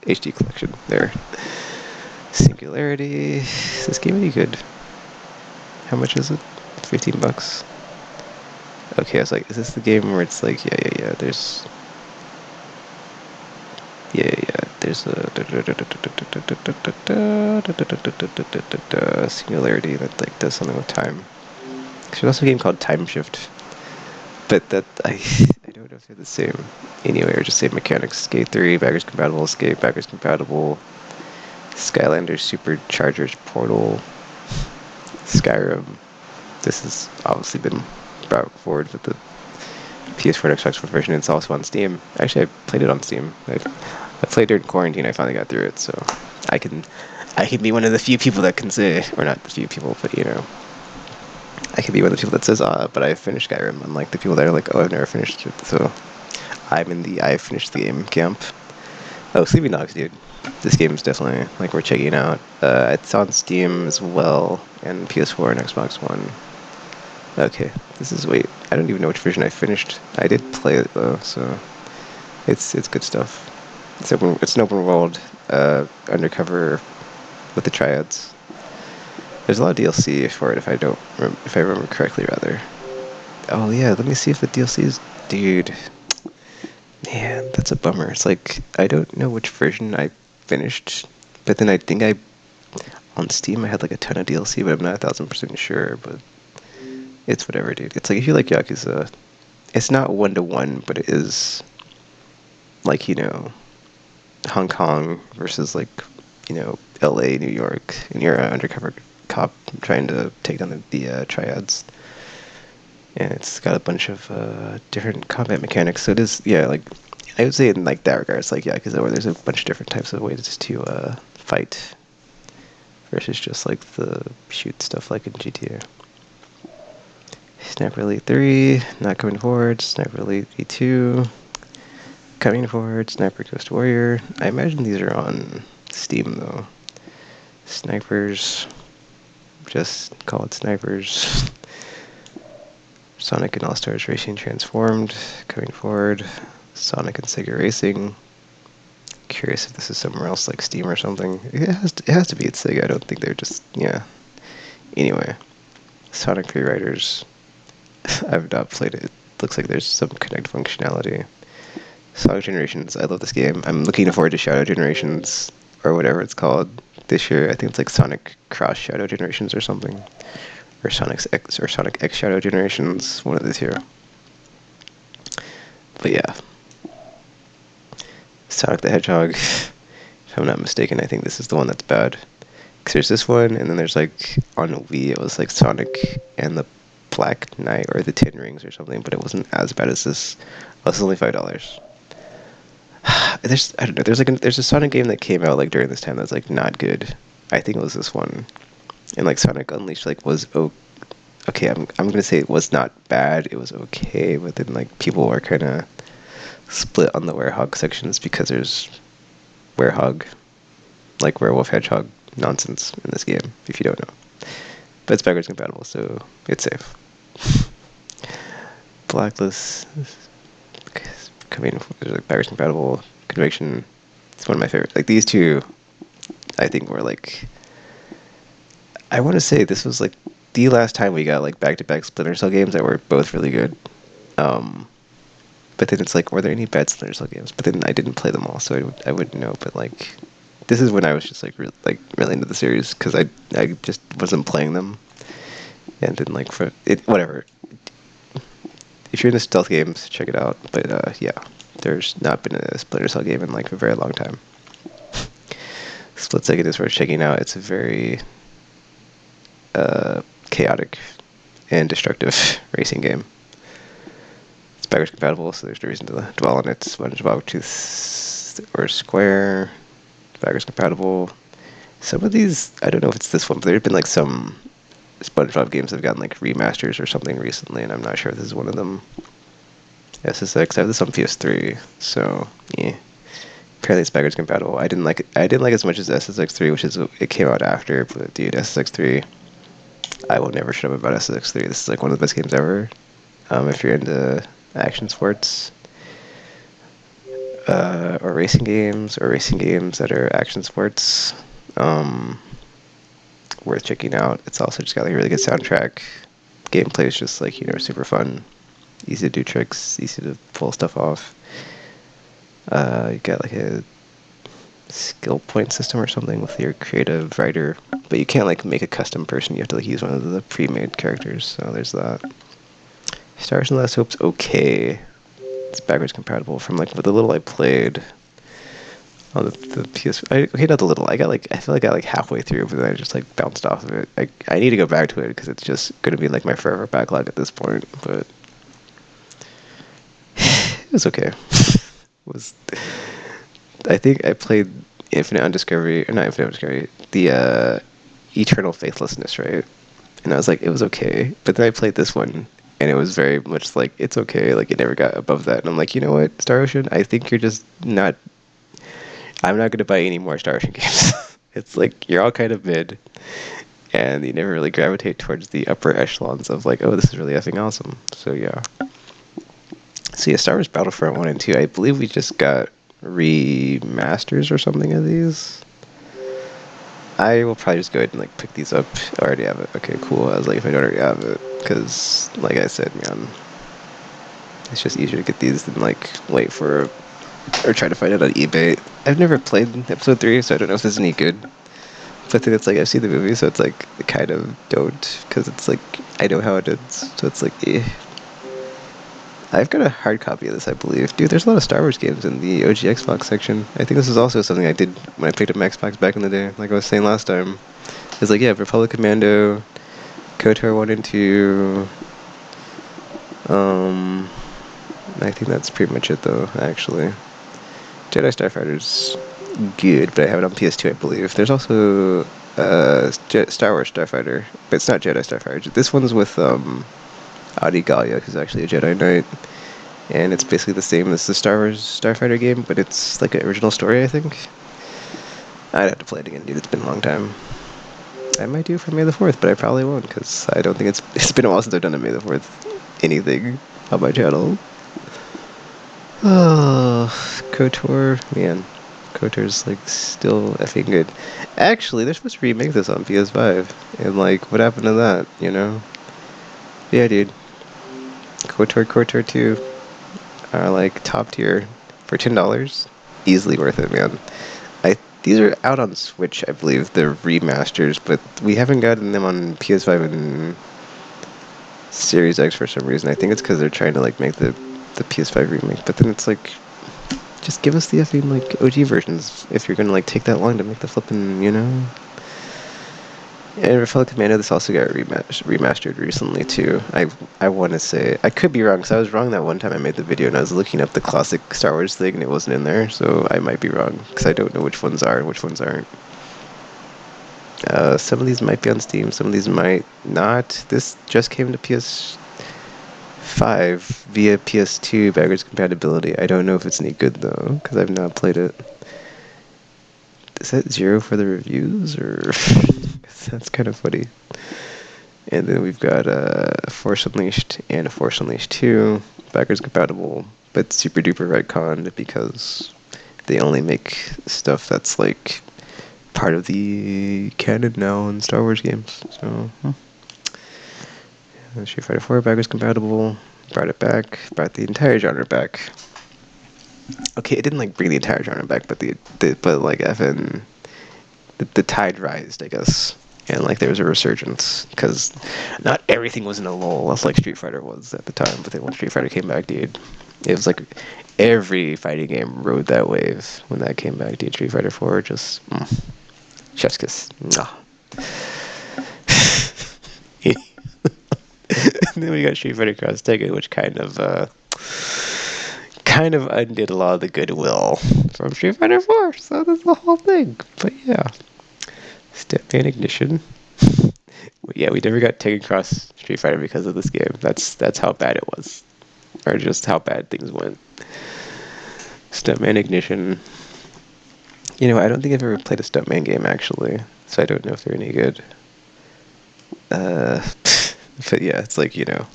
HD collection there. Singularity. Is this game any good? How much is it? $15. Okay, I was like, is this the game where it's like, yeah, there's a singularity that like does something with time. There's also a game called Time Shift, but that I don't know if they're the same. Anyway, or just same mechanics. Skate 3 backwards compatible. Skate backwards compatible. Skylanders Superchargers Portal. Skyrim. This has obviously been brought forward with the PS4 and Xbox One version. It's also on Steam. Actually, I played it on Steam. I played during quarantine. I finally got through it, so I can be one of the few people that can say, or not the few people, but you know, I can be one of the people that says, but I finished Skyrim, unlike the people that are like, oh, I've never finished it. So I'm in the I finished the game camp. Oh, Sleeping Dogs, dude. This game is definitely like worth checking out. It's on Steam as well, and PS4 and Xbox One. Okay, wait, I don't even know which version I finished. I did play it though, so it's good stuff. It's an open world, undercover with the triads. There's a lot of DLC for it if I remember correctly, rather. Oh yeah, let me see if the DLC is... Dude, man, that's a bummer. It's like, I don't know which version I finished, but then I think on Steam I had like a ton of DLC, but I'm not 1,000% sure, but it's whatever, dude. It's like, if you like Yakuza, it's not 1-to-1, but it is like, you know, Hong Kong versus like, you know, LA, New York, and you're an undercover cop trying to take down the triads. And it's got a bunch of different combat mechanics. So it is, yeah, like, I would say in like that regard, it's like Yakuza, where there's a bunch of different types of ways to fight versus just like the shoot stuff like in GTA. Sniper Elite 3, not coming forward. Sniper Elite V2, coming forward. Sniper Ghost Warrior. I imagine these are on Steam though. Snipers, just call it Snipers. Sonic and All-Stars Racing Transformed, coming forward. Sonic and Sega Racing. Curious if this is somewhere else like Steam or something. It has to be at Sega. I don't think they're just, yeah. Anyway, Sonic Free Riders. I've not played it. Looks like there's some Connect functionality. Sonic Generations. I love this game. I'm looking forward to Shadow Generations, or whatever it's called, this year. I think it's like Sonic Cross Shadow Generations or something. Or Sonic X Shadow Generations. One of these here. But yeah. Sonic the Hedgehog. If I'm not mistaken, I think this is the one that's bad. Because there's this one, and then there's like, on Wii, it was like Sonic and the Black Knight, or the Ten Rings or something, but it wasn't as bad as this. Oh, it's only $5. I don't know, there's a Sonic game that came out like during this time that's like not good. I think it was this one. And like Sonic Unleashed like was okay, I'm gonna say it was not bad, it was okay, but then like people are kinda split on the Werehog sections because there's Werehog, like Werewolf Hedgehog nonsense in this game, if you don't know. But it's backwards compatible, so it's safe. Blacklist. I mean, there's like backwards compatible. Conviction. It's one of my favorite. Like these two, I think were like. I want to say this was like the last time we got like back-to-back Splinter Cell games that were both really good. Um, but then it's like, were there any bad Splinter Cell games? But then I didn't play them all, so I wouldn't know. But like, this is when I was just like really into the series because I just wasn't playing them, and then like for it whatever. If you're into stealth games, check it out. But yeah, there's not been a Splinter Cell game in like a very long time. Split Second is worth checking out. It's a very chaotic and destructive racing game. It's backwards compatible, so there's no reason to dwell on it. SpongeBob Tooth or Square, backwards compatible. Some of these, I don't know if it's this one, but there have been like some SpongeBob games that have gotten like remasters or something recently, and I'm not sure if this is one of them. SSX, I have this on PS3, so yeah. Apparently it's backwards compatible. I didn't like it as much as SSX3, which is it came out after, but dude, SSX3, I will never shut up about SSX3. This is like one of the best games ever. If you're into action sports, or racing games that are action sports, worth checking out. It's also just got like a really good soundtrack. Gameplay is just like, super fun, easy to do tricks, easy to pull stuff off. You got like a skill point system or something with your creative writer, but you can't like make a custom person. You have to like use one of the pre-made characters. So there's that. Stars and Last Hope's okay. It's backwards compatible from like with the little I played on the PS. Okay, not the little. I feel like I got like halfway through, but then I just like bounced off of it. I need to go back to it because it's just gonna be like my forever backlog at this point. But it was okay. Was I think I played Infinite Undiscovery, or not Infinite Undiscovery, the Eternal Faithlessness, right? And I was like, it was okay. But then I played this one, and it was very much like, it's okay. Like, it never got above that. And I'm like, you know what, Star Ocean? I think you're just not. I'm not going to buy any more Star Ocean games. It's like, you're all kind of mid, and you never really gravitate towards the upper echelons of like, oh, this is really effing awesome. So, yeah. So, yeah, Star Wars Battlefront 1 and 2, I believe we just got remasters or something of these. I will probably just go ahead and like pick these up. I already have it. Okay, cool. I was like, if I don't already have it, because like I said, man, it's just easier to get these than like wait for or try to find it on eBay. I've never played episode 3, so I don't know if this is any good. But then it's like I've seen the movie, so it's like I kind of don't, because it's like I know how it ends, so it's like eh. I've got a hard copy of this, I believe. Dude, there's a lot of Star Wars games in the OG Xbox section. I think this is also something I did when I picked up my Xbox back in the day, like I was saying last time. It's like, yeah, Republic Commando, KOTOR 1 and 2. I think that's pretty much it, though, actually. Jedi Starfighter's good, but I have it on PS2, I believe. There's also Star Wars Starfighter, but it's not Jedi Starfighter. This one's with Adi Gallia, who's actually a Jedi Knight, and it's basically the same as the Star Wars Starfighter game, but it's like an original story, I think. I'd have to play it again, dude. It's been a long time. I might do it for May the 4th, but I probably won't, because I don't think it's been a while since I've done a May the 4th anything on my channel. Oh, KOTOR, man. KOTOR's like still effing good. Actually, they're supposed to remake this on PS5, and like, what happened to that, you know? Yeah, dude. KOTOR 2 are like top tier for $10. Easily worth it, man. These are out on Switch, I believe. They're remasters, but we haven't gotten them on PS5 and Series X for some reason. I think it's because they're trying to like make the PS5 remake. But then it's like, just give us the effing like OG versions if you're gonna like take that long to make the flipping, you know. And Republic Commando, this also got remastered recently too. I want to say, I could be wrong, because I was wrong that one time I made the video and I was looking up the classic Star Wars thing and it wasn't in there, so I might be wrong, because I don't know which ones are and which ones aren't. Some of these might be on Steam, some of these might not. This just came to PS5 via PS2 backwards compatibility. I don't know if it's any good though, because I've not played it. Is that 0 for the reviews, or that's kind of funny. And then we've got Force Unleashed and Force Unleashed 2, backwards compatible, but super duper retconned because they only make stuff that's like part of the canon now in Star Wars games. So, Street Fighter 4 backwards compatible, brought it back, brought the entire genre back. Okay, it didn't like bring the entire genre back, but but like FN, the tide rised, I guess, and like there was a resurgence because not everything was in a lull as like Street Fighter was at the time. But then when Street Fighter came back, dude, it was like every fighting game rode that wave when that came back, dude. Street Fighter 4 just chef's kiss. Nah. And then we got Street Fighter Cross Tekken, which kind of undid a lot of the goodwill from Street Fighter 4. So that's the whole thing. But yeah, Stepman Ignition. Yeah, we never got Tekken Cross Street Fighter because of this game. That's how bad it was, or just how bad things went. Stuntman Ignition. You know, I don't think I've ever played a Stuntman game actually, so I don't know if they're any good. But yeah, it's like, you know,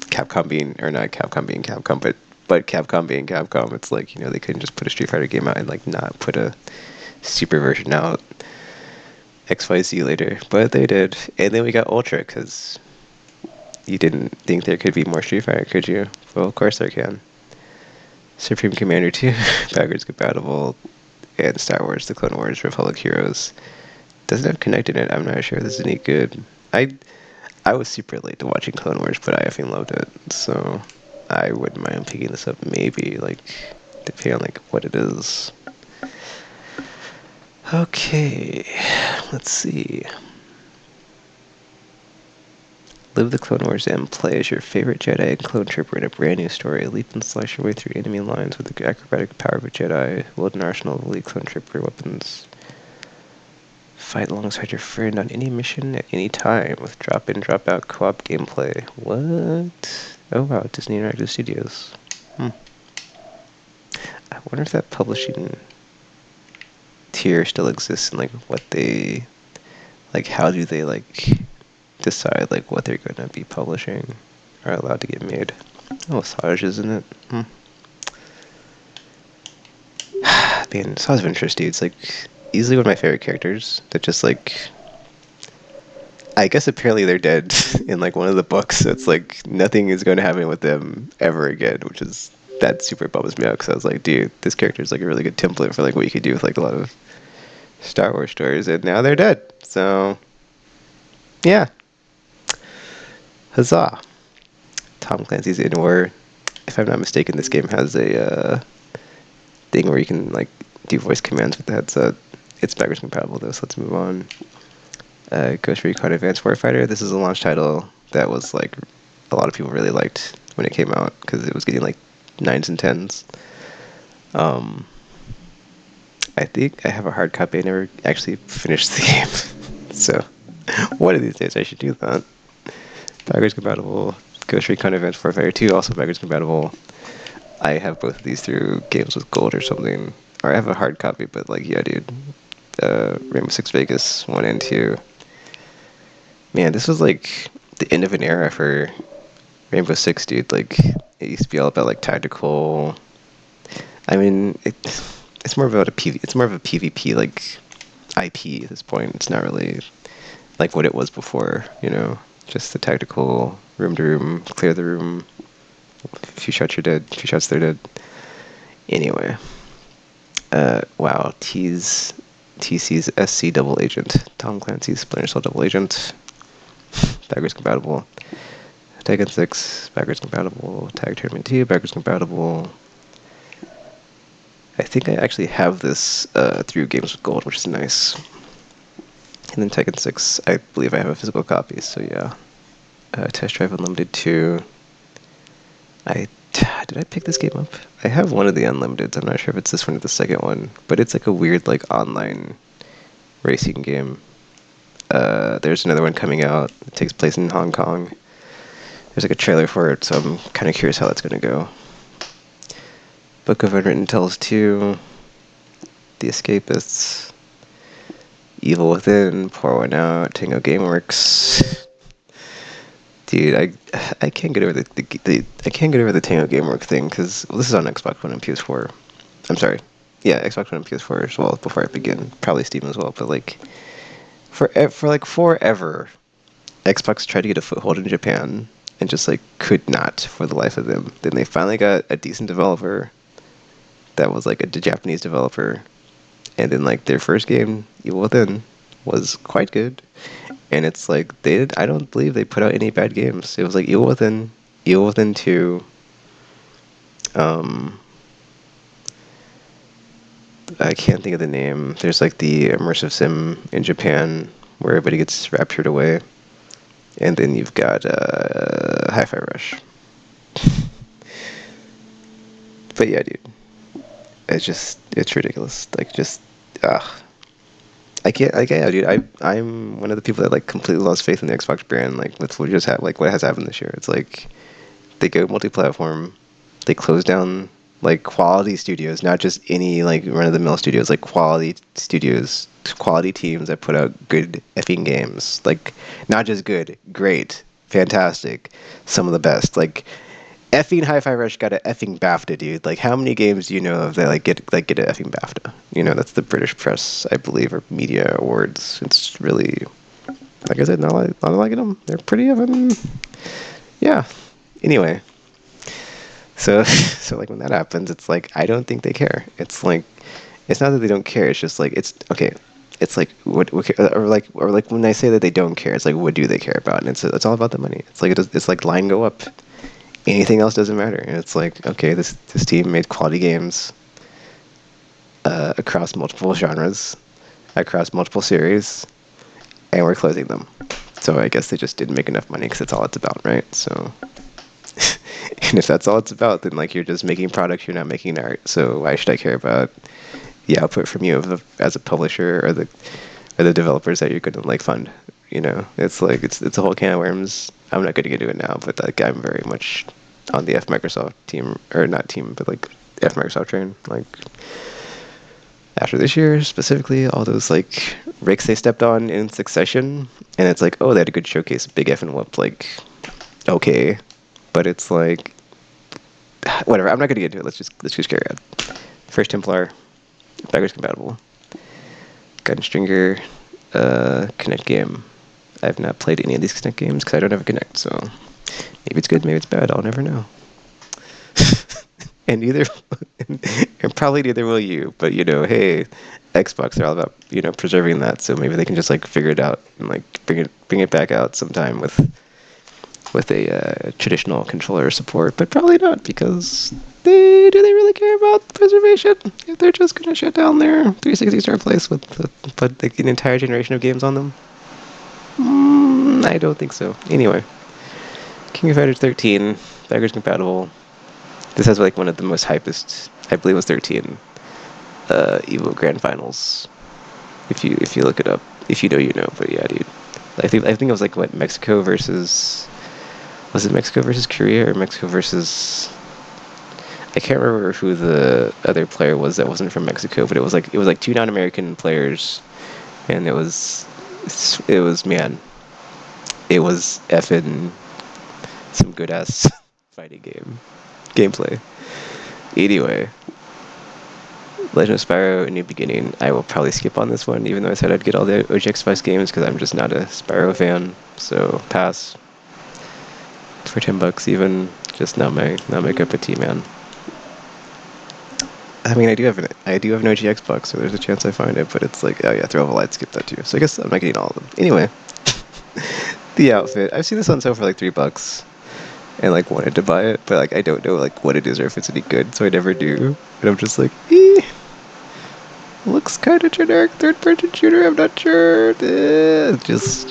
Capcom being, or not Capcom being Capcom, but Capcom being Capcom. It's like, you know, they couldn't just put a Street Fighter game out and like not put a super version out XYZ later, but they did. And then we got Ultra because you didn't think there could be more Street Fighter, could you? Well, of course there can. Supreme Commander 2, backwards compatible, and Star Wars: The Clone Wars Republic Heroes. Doesn't have Connect in it. I'm not sure this is any good. I was super late to watching Clone Wars, but I effing loved it. So I wouldn't mind picking this up maybe, like, depending on like what it is. Okay, let's see. Live the Clone Wars and play as your favorite Jedi and clone trooper in a brand new story. Leap and slash your way through enemy lines with the acrobatic power of a Jedi. Wield an arsenal of elite clone trooper weapons. Fight alongside your friend on any mission at any time with drop-in, drop-out co-op gameplay. What? Oh wow, Disney Interactive Studios. I wonder if that publishing tier still exists and like what they, like how do they like decide like what they're gonna be publishing or allowed to get made. Oh, Saj, isn't it? Man, Saj of Interest, dude. It's like easily one of my favorite characters that just like, I guess apparently they're dead in like one of the books. So it's like nothing is going to happen with them ever again, which is, that super bums me out because I was like, dude, this character is like a really good template for like what you could do with like a lot of Star Wars stories, and now they're dead. So yeah, huzzah! Tom Clancy's In War. If I'm not mistaken, this game has a thing where you can like do voice commands with the headset. It's backwards compatible though, so let's move on. Ghost Recon Advanced Warfighter. This is a launch title that was like a lot of people really liked when it came out because it was getting like 9s and 10s. I think I have a hard copy. I never actually finished the game, so one of these days I should do that. Backwards compatible. Ghost Recon Advanced Warfighter 2 also backwards compatible. I have both of these through Games with Gold or something, or I have a hard copy. But like, yeah, dude. Rainbow Six Vegas 1 and 2. Man, this was like the end of an era for Rainbow Six, dude. Like, it used to be all about like tactical. I mean, it's more about it's more of a PvP like IP at this point. It's not really like what it was before, you know. Just the tactical room to room, clear the room. A few shots you're dead. 2 shots they're dead. Anyway, wow. TC's SC Double Agent. Tom Clancy's Splinter Cell Double Agent. Backwards compatible. Tekken 6, backwards compatible. Tag Tournament 2, backwards compatible. I think I actually have this through Games with Gold, which is nice. And then Tekken 6, I believe I have a physical copy, so yeah. Test Drive Unlimited 2. Did I pick this game up? I have one of the Unlimiteds. I'm not sure if it's this one or the second one, but it's like a weird like online racing game. There's another one coming out. It takes place in Hong Kong. There's like a trailer for it, so I'm kind of curious how that's going to go. Book of Unwritten Tales 2, The Escapists, Evil Within, Pour One Out, Tango Gameworks. Dude, I can't get over the I can't get over the Tango Gamework thing because this is on Xbox One and PS4. I'm sorry, yeah, Xbox One and PS4 as well. Before I begin, probably Steam as well. But like for like forever, Xbox tried to get a foothold in Japan and just like could not for the life of them. Then they finally got a decent developer that was like a Japanese developer, and then like their first game, Evil Within, was quite good. And it's like I don't believe they put out any bad games. It was like Evil Within, Evil Within 2, um I can't think of the name. There's like the immersive sim in Japan where everybody gets raptured away. And then you've got Hi-Fi Rush. But yeah, dude. It's ridiculous. Like, just, ugh. I can't, like, yeah, dude. I'm one of the people that like completely lost faith in the Xbox brand. Like, with what just happened, like what has happened this year. It's like they go multi-platform, they close down like quality studios, not just any like run-of-the-mill studios, like quality studios, quality teams that put out good effing games. Like, not just good, great, fantastic, some of the best. Like, effing Hi-Fi Rush got an effing BAFTA, dude. Like, how many games do you know of that get an effing BAFTA? You know, that's the British press, I believe, or media awards. It's really, like I said, not liking them. They're pretty effing, yeah. Anyway, so so like when that happens, it's like I don't think they care. It's like it's not that they don't care. It's just like it's okay. It's like or like when I say that they don't care, it's like what do they care about? And it's all about the money. It's like it's like line go up. Anything else doesn't matter. And it's like, okay, this team made quality games across multiple genres, across multiple series, and we're closing them. So I guess they just didn't make enough money because that's all it's about, right? So, and if that's all it's about, then like you're just making products, you're not making art. So why should I care about the output from you as a publisher or the developers that you're going to like fund? You know, it's like it's a whole can of worms. I'm not going to get into it now, but like I'm very much on the F Microsoft team, or not team, but like F Microsoft train. Like after this year specifically, all those like rakes they stepped on in succession, and it's like, oh, they had a good showcase, big F and whoop, like okay, but it's like whatever. I'm not going to get into it. Let's just carry on. First Templar, backwards compatible. Gunstringer, Connect game. I've not played any of these Connect games because I don't have a Connect, so maybe it's good, maybe it's bad. I'll never know. and neither, and probably neither will you. But you know, hey, Xbox, they're all about preserving that, so maybe they can just like figure it out and like bring it back out sometime with a traditional controller support. But probably not because do they really care about preservation if they're just gonna shut down their 360 Star Place with put like an entire generation of games on them? I don't think so. Anyway, King of Fighters 13, backwards compatible. This has like one of the most hypest, I believe it was 13, Evo Grand Finals. If you look it up, if you know, you know. But yeah, dude, I think it was like what Mexico versus, was it Mexico versus Korea or Mexico versus? I can't remember who the other player was that wasn't from Mexico, but it was like two non-American players, and it was man, it was effing some good ass fighting gameplay. Anyway, Legend of Spyro: A New Beginning. I will probably skip on this one, even though I said I'd get all the OG X games because I'm just not a Spyro fan. So pass. For $10 even, just not my cup of tea, man. I mean, I do have an OG Xbox, so there's a chance I find it, but it's like, oh yeah, Thrill of a Light, skip that too. So I guess I'm not getting all of them. Anyway, the outfit. I've seen this on sale for like $3 and like wanted to buy it, but like I don't know like what it is or if it's any good, so I never do. And I'm just like, looks kind of generic third-person shooter. I'm not sure. Just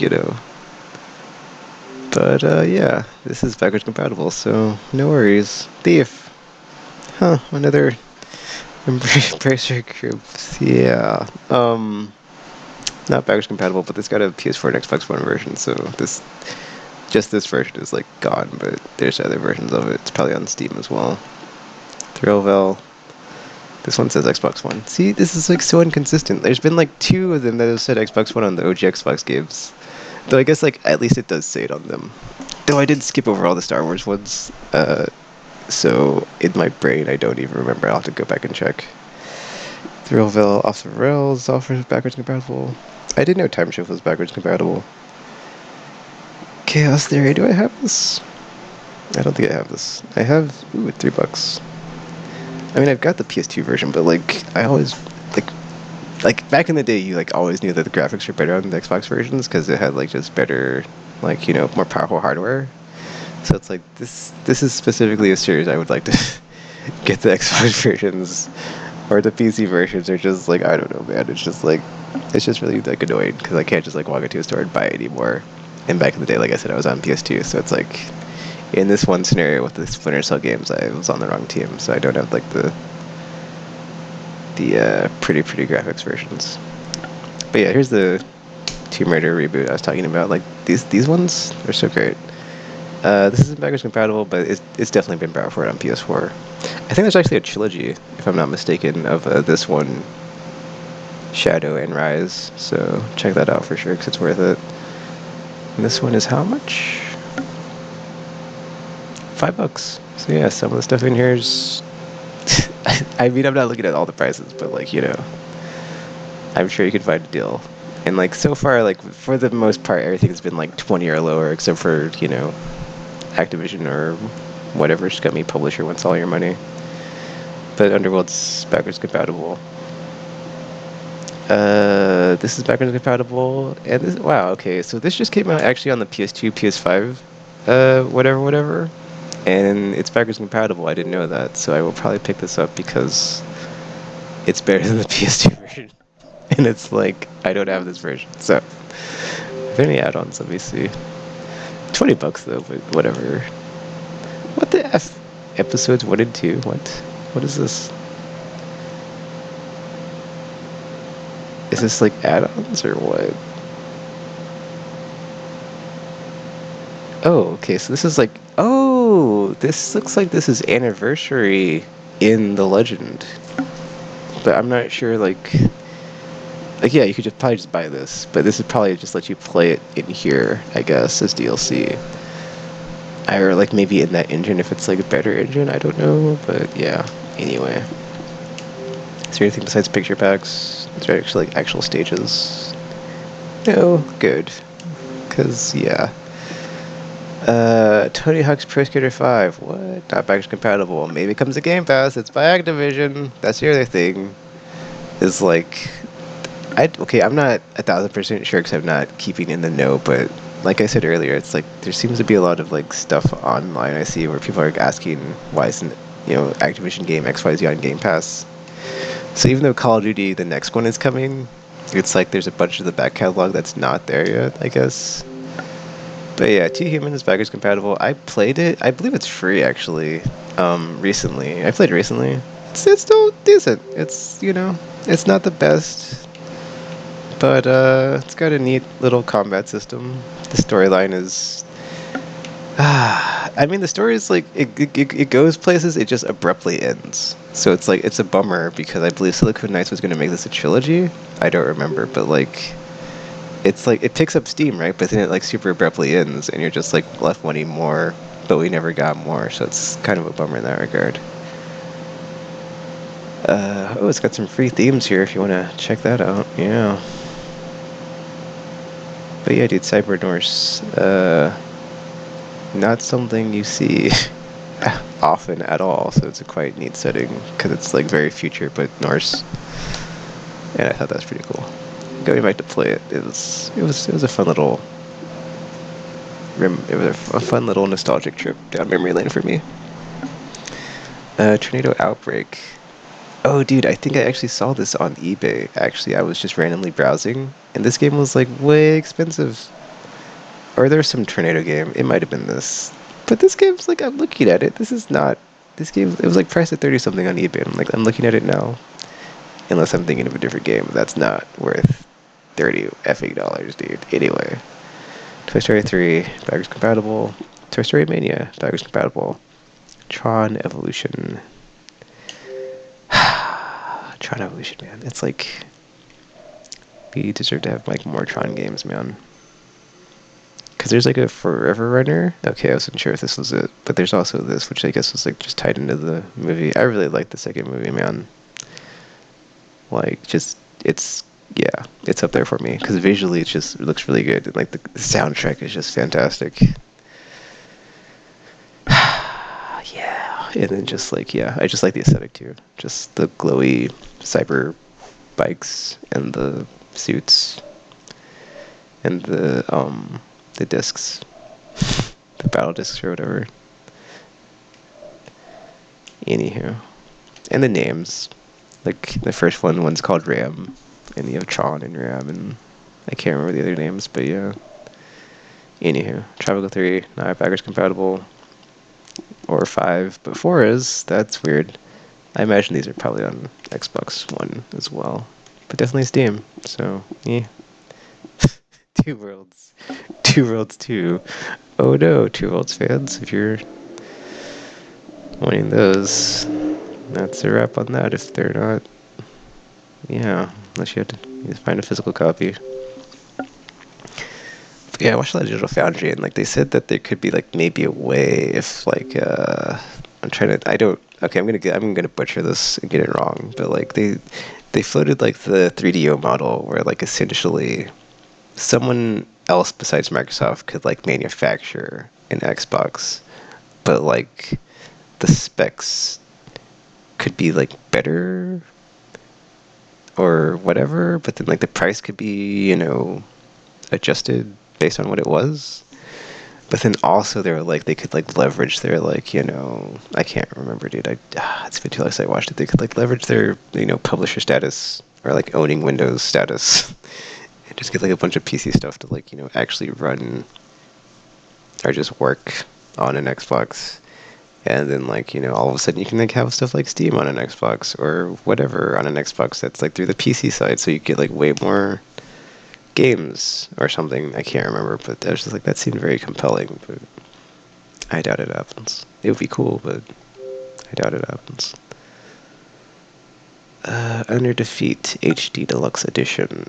But yeah, this is backwards compatible, so no worries. Thief. Huh? Another Embracer groups. Yeah. Not backwards compatible, but this got a PS4 and Xbox One version, so this version is like gone, but there's other versions of it. It's probably on Steam as well. Thrillville. This one says Xbox One. See, this is like so inconsistent. There's been like 2 of them that have said Xbox One on the OG Xbox games. Though I guess like at least it does say it on them. Though I did skip over all the Star Wars ones, so in my brain I don't even remember. I'll have to go back and check. Thrillville off the rails offers backwards compatible. I didn't know Time Shift was backwards compatible. Chaos Theory, do I have this? I don't think I have this. I have, ooh, $3. I mean, I've got the PS2 version, but like, I always, like back in the day, you like always knew that the graphics were better on the Xbox versions because it had like just better, like, you know, more powerful hardware. So it's like, this is specifically a series I would like to get the Xbox versions, or the PC versions are just like, I don't know, man. It's just like, it's just really like annoying because I can't just like walk into a store and buy it anymore. And back in the day, like I said, I was on PS2, so it's like, in this one scenario with the Splinter Cell games, I was on the wrong team, so I don't have like the pretty graphics versions. But yeah, here's the Tomb Raider reboot I was talking about. Like these ones are so great. This isn't backwards compatible, but it's definitely been brought forward on PS4. I think there's actually a trilogy, if I'm not mistaken, of this one, Shadow and Rise. So check that out for sure, because it's worth it. And this one is how much? $5. So yeah, some of the stuff in here is. I mean, I'm not looking at all the prices, but like, you know, I'm sure you could find a deal. And like so far, like for the most part, everything's been like 20 or lower, except for, you know, Activision or whatever scummy publisher wants all your money. But Underworld's backwards compatible. This is backwards compatible, and this, wow, okay, so this just came out actually on the PS2, PS5, whatever, and it's backwards compatible. I didn't know that, so I will probably pick this up because it's better than the PS2 version, and it's like I don't have this version. So, are there any add-ons? Let me see. $20 though, but whatever. What the f? Episodes 1 and 2. What? What is this? Is this like add-ons or what? Oh, okay, so this is like, oh, this looks like this is anniversary in the legend. But I'm not sure, like yeah, you could just probably just buy this, but this would probably just let you play it in here, I guess, as DLC. Or like maybe in that engine if it's like a better engine, I don't know, but yeah, anyway. Is there anything besides picture packs? Is there actually like actual stages? No, good. Cause yeah. Tony Hawk's Pro Skater 5. What? Not backwards compatible. Maybe it comes to Game Pass. It's by Activision. That's the other thing. Is like, okay, I'm not 1,000% sure because I'm not keeping in the know, but like I said earlier, it's like there seems to be a lot of like stuff online I see where people are asking why isn't, you know, Activision game XYZ on Game Pass. So even though Call of Duty, the next one is coming, it's like there's a bunch of the back catalog that's not there yet, I guess. But yeah, Two Human is backwards compatible. I played it. I believe it's free actually. Recently, I played it recently. It's still decent. It's, you know, it's not the best, but it's got a neat little combat system. The storyline is, I mean, the story is like it goes places. It just abruptly ends. So it's like it's a bummer because I believe Silicon Knights was going to make this a trilogy. I don't remember, but like it's like it picks up steam, right? But then it like super abruptly ends, and you're just like left wanting more, but we never got more, so it's kind of a bummer in that regard. Oh, it's got some free themes here if you want to check that out. Yeah. But yeah, dude, Cyber Norse, not something you see often at all, so it's a quite neat setting because it's like very future but Norse, and I thought that's pretty cool. Going back to play it, it was a fun little it was a fun little nostalgic trip down memory lane for me. Tornado Outbreak. Oh, dude, I think I actually saw this on eBay. Actually, I was just randomly browsing, and this game was like way expensive. Or there's some tornado game. It might have been this, but this game's like I'm looking at it. This is not. This game. It was like priced at 30 something on eBay. I'm looking at it now. Unless I'm thinking of a different game, that's not worth 30 effing dollars, dude. Anyway. Toy Story 3, backwards compatible. Toy Story Mania, backwards compatible. Tron Evolution. Tron Evolution, man. It's like, we deserve to have like more Tron games, man. Because there's like a Forever Runner. Okay, I wasn't sure if this was it, but there's also this, which I guess was like just tied into the movie. I really like the second movie, man. Like, just it's yeah, it's up there for me because visually it looks really good. And, like the soundtrack is just fantastic. Yeah, and then just like yeah, I just like the aesthetic too. Just the glowy cyber bikes and the suits and the discs, the battle discs or whatever. Anywho, and the names, like the first one's called Ram, and you have Tron and Ram, and I can't remember the other names, but yeah. Anywho, Tropical 3 not backwards compatible, or 5, but 4 is. That's weird. I imagine these are probably on Xbox One as well, but definitely Steam. So yeah. Two Worlds, Two Worlds 2. Oh no, Two Worlds fans, if you're wanting those, that's a wrap on that. If they're not, yeah, unless you have to find a physical copy. But yeah, I watched a lot of Digital Foundry, and like they said that there could be like maybe a way if like I'm trying to I don't okay I'm gonna butcher this and get it wrong, but like they floated like the 3DO model where like essentially someone else besides Microsoft could like manufacture an Xbox, but like the specs could be like better or whatever, but then like the price could be, adjusted based on what it was. But then also they were like they could like leverage their like, I can't remember, dude. It's been too long since I watched it. They could like leverage their, publisher status or like owning Windows status and just get like a bunch of PC stuff to like, actually run or just work on an Xbox. And then like, all of a sudden you can like have stuff like Steam on an Xbox or whatever on an Xbox that's like through the PC side, so you get like way more games or something. I can't remember, but I was just like that seemed very compelling, but I doubt it happens. It would be cool, but I doubt it happens. Under Defeat HD Deluxe Edition.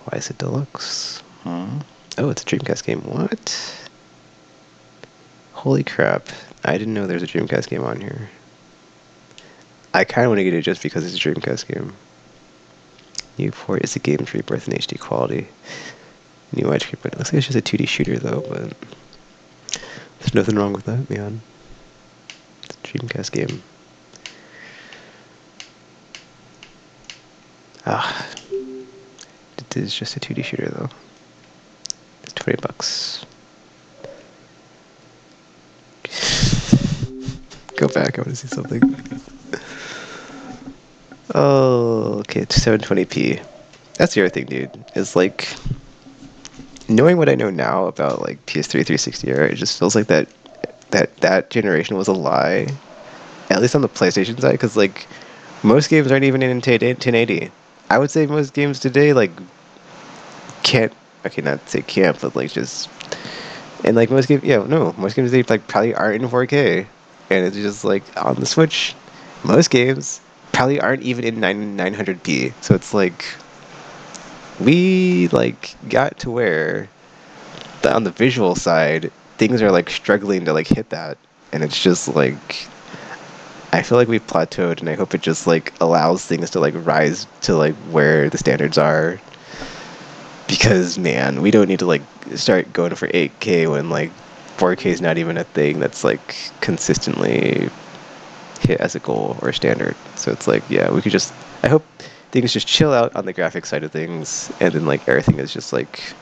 Why is it deluxe? Oh, it's a Dreamcast game. What? Holy crap. I didn't know there's a Dreamcast game on here. I kind of want to get it just because it's a Dreamcast game. New port is a game's rebirth in HD quality. New widescreen, but it looks like it's just a 2D shooter though, but there's nothing wrong with that, man. It's a Dreamcast game. It is just a 2D shooter though. It's $20. Go back, I want to see something. Oh, okay, it's 720p. That's the other thing, dude. Is like knowing what I know now about like PS3 360 era, it just feels like that generation was a lie. At least on the PlayStation side, because like most games aren't even in 1080. I would say most games today like can't. Okay, not say can't, but like just and like most games, yeah, no, most games they like probably aren't in 4K, and it's just like on the Switch, most games probably aren't even in 900p. So it's like we like got to where on the visual side things are like struggling to like hit that, and it's just like I feel like we've plateaued, and I hope it just like allows things to like rise to like where the standards are. Because man, we don't need to like start going for 8K when like 4K is not even a thing that's like consistently hit as a goal or a standard. So it's like, yeah, we could just. I hope things just chill out on the graphics side of things, and then like everything is just like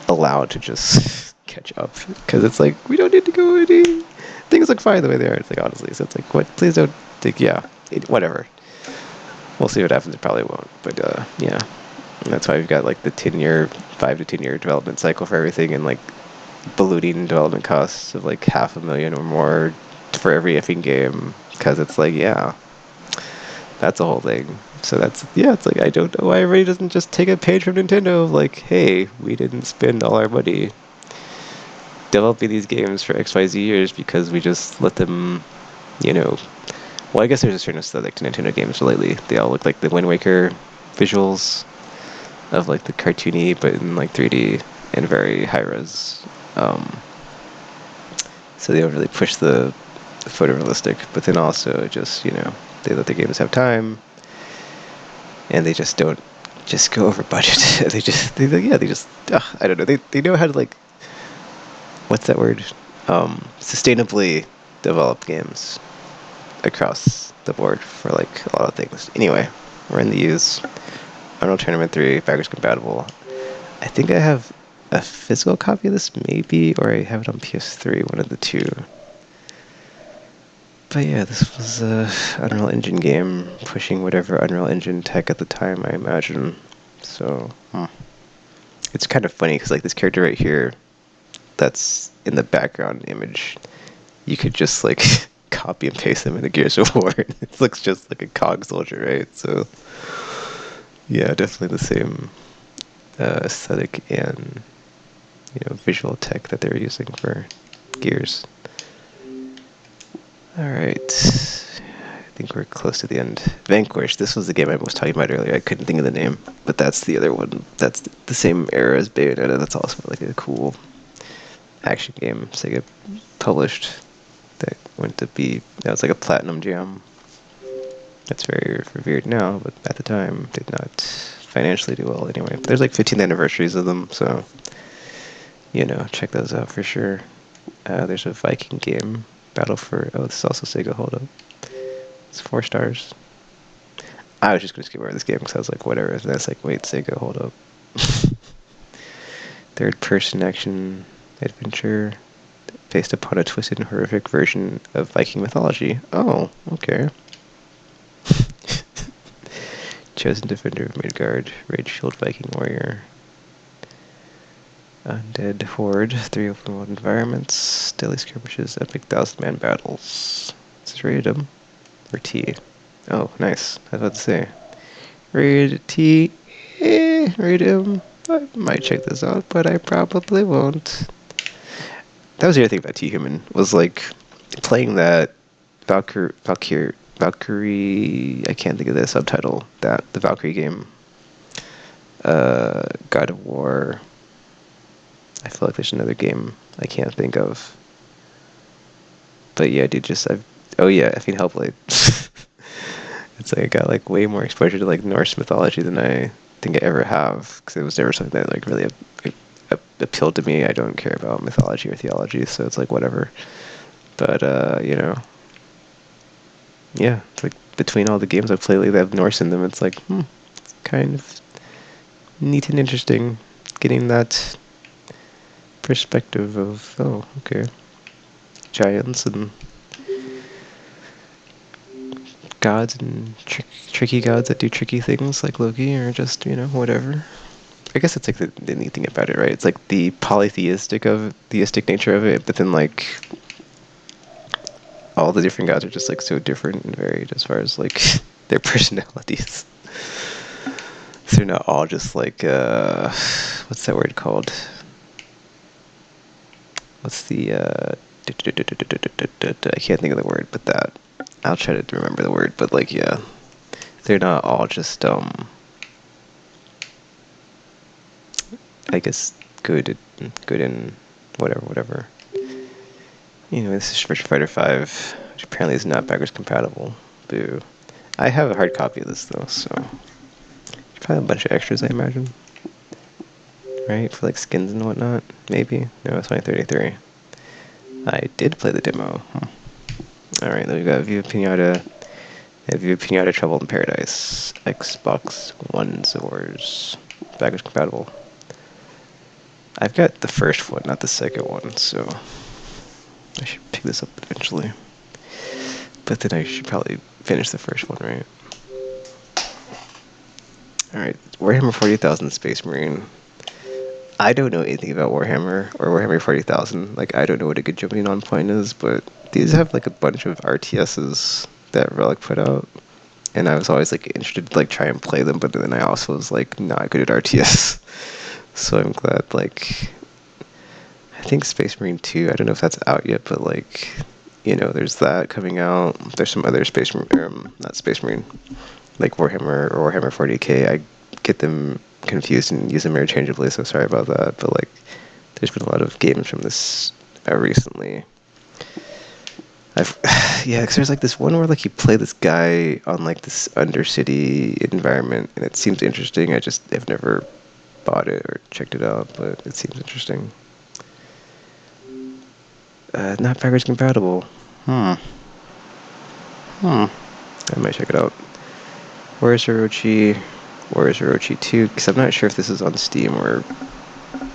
allowed to just catch up. Because it's like we don't need to go any. Things look fine the way they are. It's like honestly, so it's like what? Please don't think. Yeah, whatever. We'll see what happens. It probably won't. But yeah. And that's why we've got like the 5 to 10 year development cycle for everything, and like ballooning development costs of like $500,000 or more for every effing game. Because it's like, yeah, that's a whole thing. So that's, yeah, it's like, I don't know why everybody doesn't just take a page from Nintendo of like, hey, we didn't spend all our money developing these games for XYZ years because we just let them, well, I guess there's a certain aesthetic to Nintendo games lately. They all look like the Wind Waker visuals of like the cartoony but in like 3D and very high res. So they don't really push the photorealistic, but then also just, they let the games have time, and they just don't just go over budget. I don't know. They know how to, like, what's that word? Sustainably develop games across the board for, like, a lot of things. Anyway, we're in the U's. Unreal Tournament 3, backwards compatible. I think I have a physical copy of this, maybe, or I have it on PS3, one of the two. But yeah, this was a Unreal Engine game, pushing whatever Unreal Engine tech at the time, I imagine. So, it's kind of funny, because, like, this character right here, that's in the background image, you could just, like, copy and paste them into Gears of War. It looks just like a COG soldier, right? So, yeah, definitely the same aesthetic and, visual tech that they're using for Gears. Alright, I think we're close to the end. Vanquish, this was the game I was talking about earlier. I couldn't think of the name, but that's the other one. That's the same era as Bayonetta. That's also like a cool action game Sega published that was like a platinum jam. That's very revered now, but at the time did not financially do well anyway. There's like 15th anniversaries of them, so check those out for sure. There's a Viking game, this is also Sega, hold up. It's 4 stars. I was just gonna skip over this game because I was like, whatever, and then it's like, wait, Sega, hold up. Third-person action adventure based upon a twisted and horrific version of Viking mythology. Oh, okay. Chosen defender of Midgard, Rage Shield Viking warrior. Undead horde, 3 open world environments, daily skirmishes, epic 1,000-man battles. This is rated M or T. Oh, nice. I was about to say. Rated T. Rated M. I might check this out, but I probably won't. That was the other thing about T-Human, was like playing that Valkyrie, I can't think of the subtitle, the Valkyrie game. God of War. I feel like there's another game I can't think of. But yeah, dude, effing Hellblade. It's like I got like way more exposure to like Norse mythology than I think I ever have, because it was never something that like really appealed to me. I don't care about mythology or theology, so it's like whatever. But yeah, it's like between all the games I've played lately that have Norse in them, it's like it's kind of neat and interesting getting that perspective of, oh, okay, giants and gods and tricky gods that do tricky things like Loki, or just whatever. I guess that's like the neat thing about it, right? It's like the polytheistic nature of it, but then like all the different gods are just like so different and varied as far as like their personalities. So they're not all just like what's that word called? What's the I can't think of the word, but that I'll try to remember the word, but like yeah, they're not all just I guess good and whatever. This is Street Fighter 5, which apparently is not backwards compatible. Boo. I have a hard copy of this though, so probably a bunch of extras, I imagine. Right, for like skins and whatnot, maybe. No, it's only 33. I did play the demo. Alright, then we got View Pinata. View Pinata Trouble in Paradise. Xbox One Zors. Backwards compatible. I've got the first one, not the second one, so I should pick this up eventually. But then I should probably finish the first one, right? Alright, Warhammer 40,000 Space Marine. I don't know anything about Warhammer or Warhammer 40,000. Like, I don't know what a good jumping on point is, but these have like a bunch of RTSs that Relic put out. And I was always like interested to like try and play them, but then I also was like not good at RTS. So I'm glad, like, I think Space Marine 2, I don't know if that's out yet, but like, there's that coming out. There's some other Space Marine, not Space Marine, like Warhammer or Warhammer 40k. I get them confused and use them interchangeably, so sorry about that. But like, There's been a lot of games from this recently. Yeah, because there's like this one where like you play this guy on like this undercity environment, and it seems interesting. I've never bought it or checked it out, but it seems interesting. Not backwards compatible. I might check it out. Where's Orochi? Where's Orochi 2? Because I'm not sure if this is on Steam or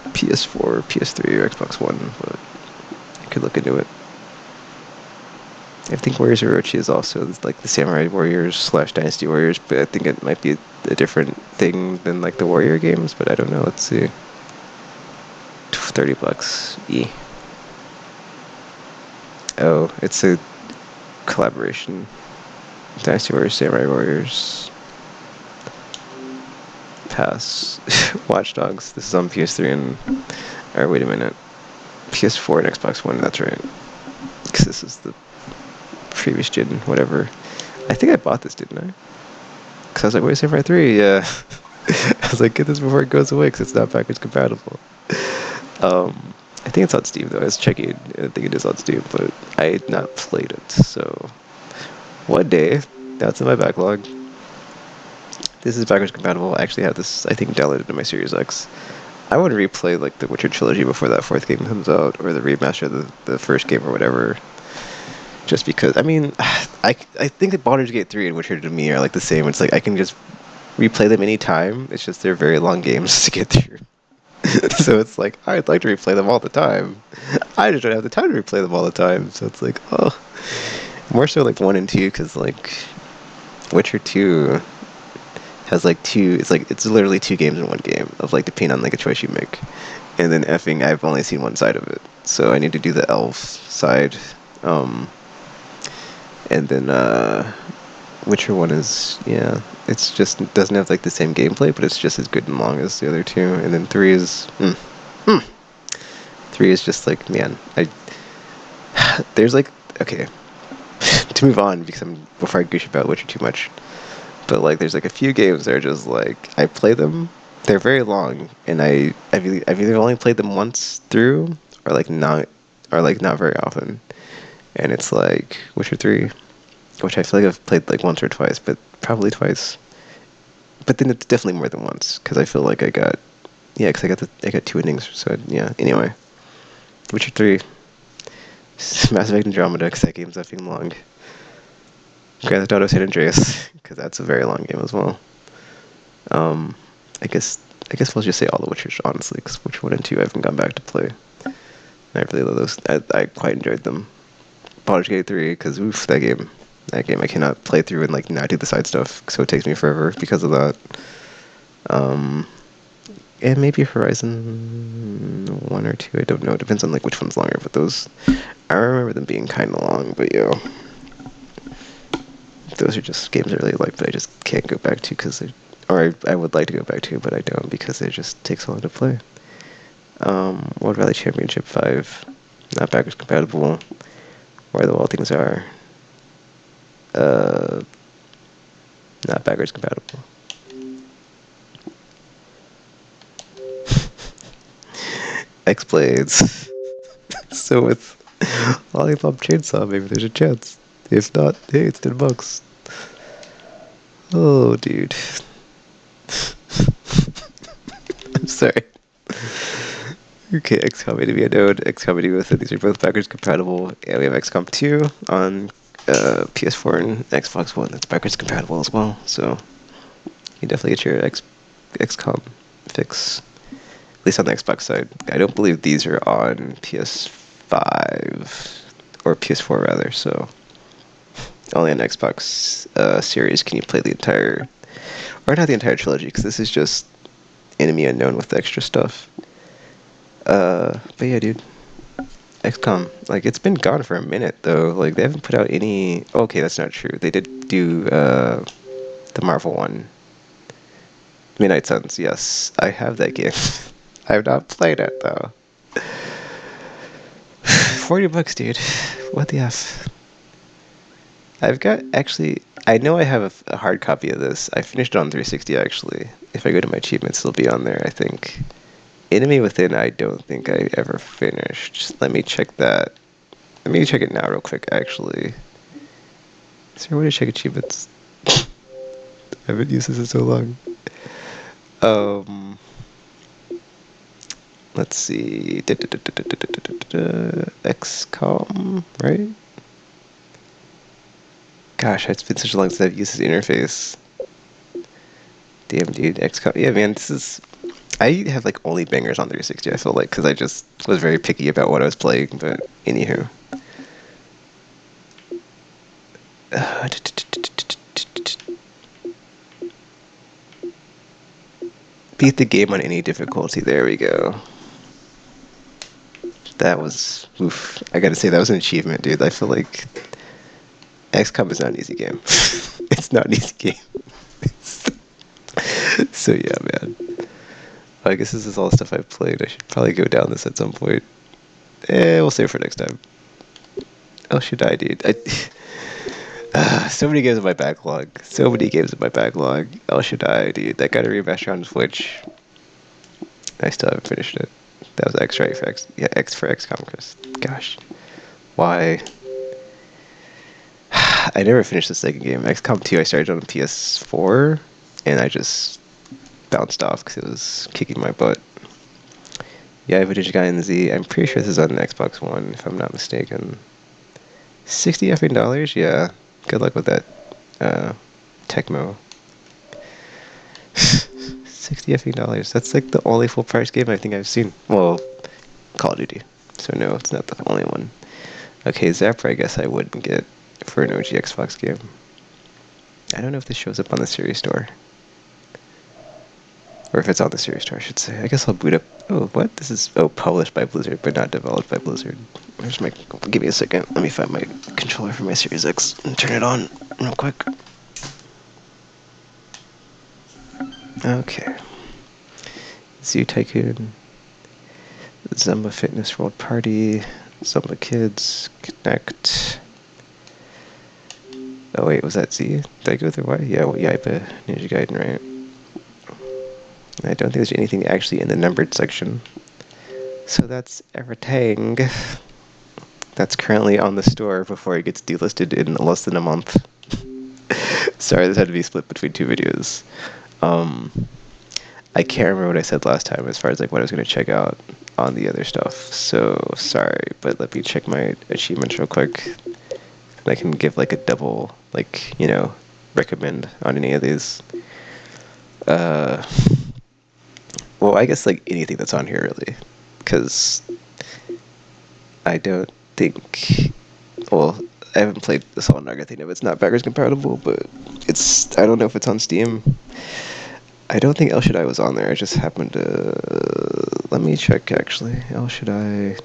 PS4, PS3, or Xbox One, but I could look into it. I think Warriors Orochi is also like the Samurai Warriors / Dynasty Warriors, but I think it might be a different thing than like the Warrior games, but I don't know. Let's see. $30. Oh, it's a collaboration. Dynasty Warriors, Samurai Warriors. Pass. Watch Dogs. This is on PS3 and... Or wait a minute. PS4 and Xbox One, that's right. Because this is the previous gen, whatever. I think I bought this, didn't I? Because I was like, wait, Samurai 3? Yeah. I was like, get this before it goes away because it's not backwards compatible. I think it's on Steam, though. I was checking. I think it is on Steam, but I had not played it. So, one day, that's in my backlog. This is backwards compatible. I actually have this, I think, downloaded to my Series X. I want to replay like the Witcher trilogy before that fourth game comes out, or the remaster of the first game or whatever. Just because, I mean, I think that Baldur's Gate 3 and Witcher to me are like the same. It's like I can just replay them anytime. It's just they're very long games to get through. So it's like, I'd like to replay them all the time. I just don't have the time to replay them all the time. So it's like, oh. More so like 1 and 2, because like Witcher 2 has like it's literally 2 games in one game of like depending on like a choice you make. And then effing, I've only seen one side of it. So I need to do the elf side. And then Witcher 1 is, yeah, it's just, it doesn't have like the same gameplay, but it's just as good and long as the other 2. And then 3 is, 3 is just like, man, there's like, okay, to move on, because before I gush about Witcher too much, but like there's like a few games that are just like, I play them, they're very long, and I've either only played them once through, or like not very often. And it's like Witcher 3, which I feel like I've played like once or twice, but probably twice. But then it's definitely more than once, because I feel like I got 2 endings. So yeah. Anyway, Witcher 3, Mass Effect Andromeda, because that game's effing long. Grand Theft Auto San Andreas, because that's a very long game as well. I guess we'll just say all the Witchers, honestly, because Witcher 1 and 2 I haven't gone back to play. I really love those. I quite enjoyed them. Baldur's Gate 3, because oof, that game I cannot play through and like not do the side stuff, so it takes me forever because of that. And maybe Horizon 1 or 2, I don't know, it depends on like which one's longer, but those, I remember them being kind of long, but yeah. Those are just games I really like, but I just can't go back to because I would like to go back to, but I don't because it just takes so long to play. World Rally Championship 5, not backwards compatible. Where the Wild Things Are, not backwards compatible. X-Blades. So with Lollipop Chainsaw, maybe there's a chance. If not, hey, it's $10. Oh, dude. I'm sorry. Okay, XCOM Enemy Unknown, XCOM Enemy Within. These are both backwards compatible. And we have XCOM 2 on PS4 and Xbox One. That's backwards compatible as well. So you definitely get your XCOM fix. At least on the Xbox side. I don't believe these are on PS5 or PS4 rather. So only on Xbox Series can you play the entire, or not the entire trilogy, because this is just Enemy Unknown with the extra stuff. But yeah, dude. XCOM, like, it's been gone for a minute, though. Like, they haven't put out any... Okay, that's not true. They did do, the Marvel one. Midnight Suns, yes. I have that game. I have not played it, though. $40, dude. What the F? I've got, actually... I know I have a hard copy of this. I finished it on 360, actually. If I go to my achievements, it'll be on there, I think. Enemy Within, I don't think I ever finished. Let me check that. Let me check it now real quick, actually. Is there a way to check achievements? I haven't used this in so long. Let's see. XCOM, right? Gosh, it's been such a long since I've used this interface. Damn, dude, XCOM. Yeah, man, this is. I have like only bangers on 360. I feel like because I just was very picky about what I was playing. But anywho, beat the game on any difficulty. There we go. That was oof. I gotta say that was an achievement, dude. I feel like XCOM is not an easy game. It's not an easy game. So yeah, man. I guess this is all the stuff I've played. I should probably go down this at some point. We'll save it for next time. Oh, should I, dude? So many games in my backlog. So many games in my backlog. El Shaddai, dude. That got a remaster on Switch. I still haven't finished it. That was X, right? For X. Yeah, X for XCOM, Chris. Gosh. Why? I never finished the second game. XCOM 2, I started on PS4, and I just bounced off because it was kicking my butt. Yeah, I have a Guy in Z. I'm pretty sure this is on Xbox One, if I'm not mistaken. $60 effing dollars? Yeah. Good luck with that, Tecmo. 60 effing dollars. That's like the only full price game I think I've seen. Well, Call of Duty. So no, it's not the only one. Okay, Zapper I guess I wouldn't get for an OG Xbox game. I don't know if this shows up on the Series Store. Or if it's on the Series Store, I should say. I guess I'll boot up. Oh, what? This is, published by Blizzard, but not developed by Blizzard. Where's my, give me a second. Let me find my controller for my Series X and turn it on real quick. Okay. Zoo Tycoon, Zumba Fitness World Party, Zumba Kids, Connect. Oh wait, was that Z? Did I go through Y? Yeah, well, Yaiba, Ninja Gaiden, right? I don't think there's anything actually in the numbered section. So that's everything that's currently on the store before it gets delisted in less than a month. Sorry, this had to be split between two videos. I can't remember what I said last time as far as like what I was going to check out on the other stuff. So sorry, but let me check my achievements real quick. And I can give like a double, like, recommend on any of these. Well, I guess like anything that's on here really, because I don't think. Well, I haven't played the Solid Naga thing if it's not backwards compatible, but I don't know if it's on Steam. I don't think El Shaddai was on there. I just happened to. Let me check actually. El Shaddai.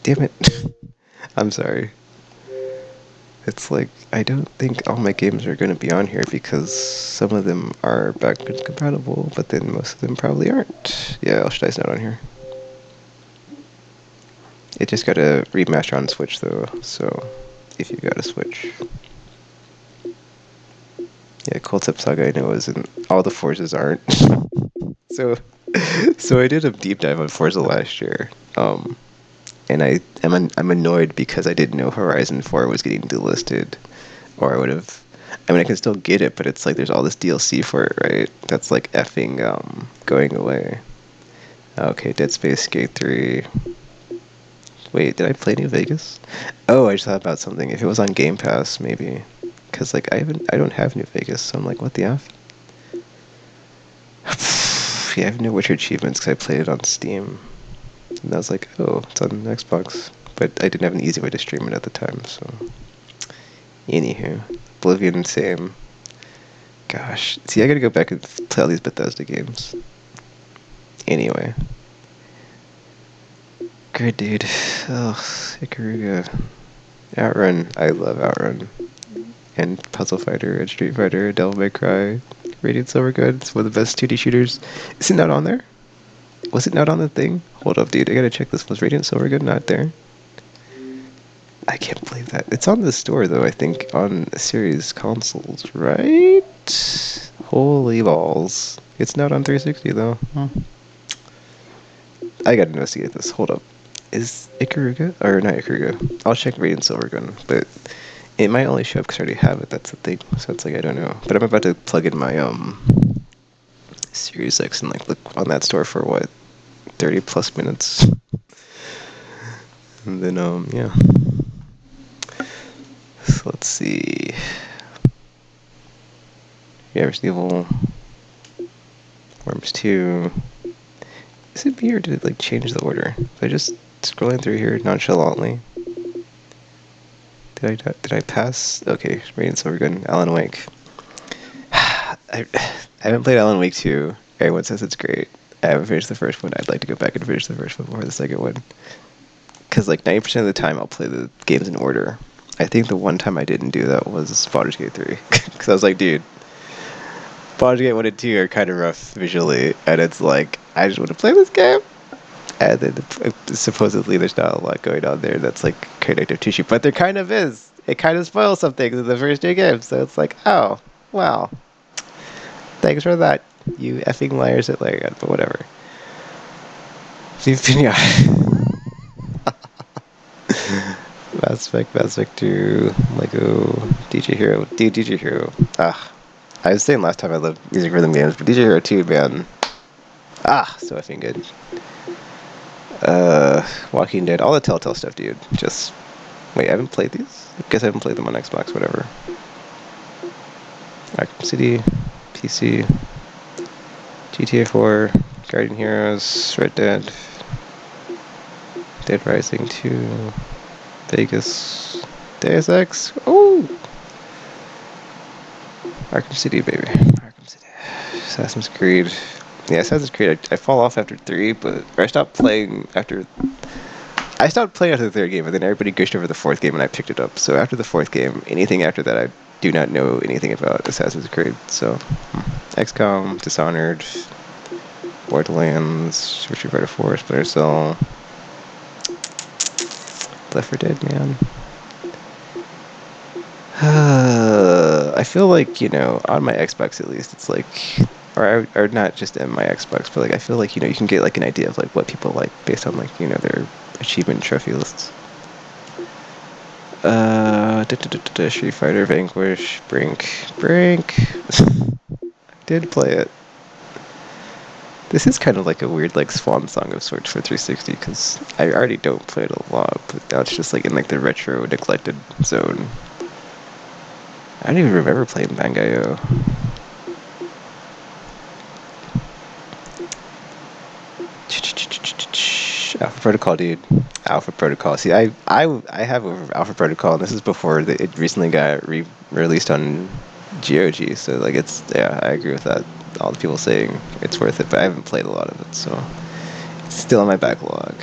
Damn it. I'm sorry. It's like, I don't think all my games are going to be on here because some of them are backwards compatible, but then most of them probably aren't. Yeah, El Shaddai's not on here. It just got a remaster on Switch though, so if you got a Switch. Yeah, Cold-Step Saga I know isn't. All the Forzas aren't. So I did a deep dive on Forza last year. And I'm annoyed because I didn't know Horizon 4 was getting delisted, or I would have. I mean, I can still get it, but it's like there's all this DLC for it, right? That's like effing going away. Okay, Dead Space Skate 3. Wait, did I play New Vegas? Oh, I just thought about something. If it was on Game Pass, maybe, because like I don't have New Vegas, so I'm like, what the f? Yeah, I have no Witcher achievements because I played it on Steam. And I was like, oh, it's on Xbox. But I didn't have an easy way to stream it at the time, so. Anywho. Oblivion, same. Gosh. See, I gotta go back and play all these Bethesda games. Anyway. Good dude. Oh, Ikaruga. Outrun. I love Outrun. And Puzzle Fighter, and Street Fighter, Devil May Cry. Radiant Silver Good. It's one of the best 2D shooters. Is it not on there? Was it not on the thing? Hold up, dude. I gotta check this. Was Radiant Silver Good not there? I can't believe that. It's on the store, though, I think, on series consoles, right? Holy balls. It's not on 360, though. I gotta investigate this. Hold up. Is Ikaruga? Or not Ikaruga. I'll check Radiant Silvergun, but it might only show up because I already have it. That's the thing. So it's like, I don't know. But I'm about to plug in my Series X and like look on that store for what, 30 plus minutes. And then yeah. So let's see. Yeah, Resident Evil, Worms 2. Is it me or did it like change the order? If I just scrolling through here nonchalantly. Did I pass? Okay, Radiant Silvergun, Alan Wake. I haven't played Alan Wake 2. Everyone says it's great. I haven't finished the first one. I'd like to go back and finish the first one before the second one. Because like 90% of the time I'll play the games in order. I think the one time I didn't do that was Baldur's Gate 3. Because I was like, dude, Baldur's Gate 1 and 2 are kind of rough visually. And it's like, I just want to play this game. And then supposedly there's not a lot going on there that's like connective tissue. But there kind of is. It kind of spoils some things in the first two games. So it's like, oh, wow. Thanks for that, you effing liars at Lariat, but whatever. Yeah. Mass Effect 2, Lego, DJ Hero. Dude, DJ Hero. Ah. I was saying last time I loved music rhythm games, but DJ Hero 2, man. Ah, so effing good. Walking Dead, all the Telltale stuff, dude. Just, wait, I haven't played these? I guess I haven't played them on Xbox, whatever. Arkham City, PC, GTA 4, Guardian Heroes, Red Dead, Dead Rising 2, Vegas, Deus Ex, ooh! Arkham City, baby. Arkham City. Assassin's Creed. Yeah, Assassin's Creed, I fall off after 3, but I stopped playing after... I stopped playing after the third game, and then everybody gushed over the fourth game, and I picked it up. So after the fourth game, anything after that, I do not know anything about Assassin's Creed. So, XCOM, Dishonored, Borderlands, Street Fighter 4, Splinter Cell, Left 4 Dead, man. I feel like, you know, on my Xbox at least, it's like, or not just in my Xbox, but like I feel like, you know, you can get like an idea of like what people like based on like, you know, their achievement trophy lists. Street Fighter, Vanquish, Brink. Did play it. This is kind of like a weird like swan song of sorts for 360 because I already don't play it a lot, but now it's just like in like the retro neglected zone. I don't even remember playing Bangai-O. Alpha Protocol, dude. Alpha Protocol. See, I have Alpha Protocol, and this is before it recently got released on GOG. So like, it's yeah, I agree with that. All the people saying it's worth it, but I haven't played a lot of it, so it's still on my backlog.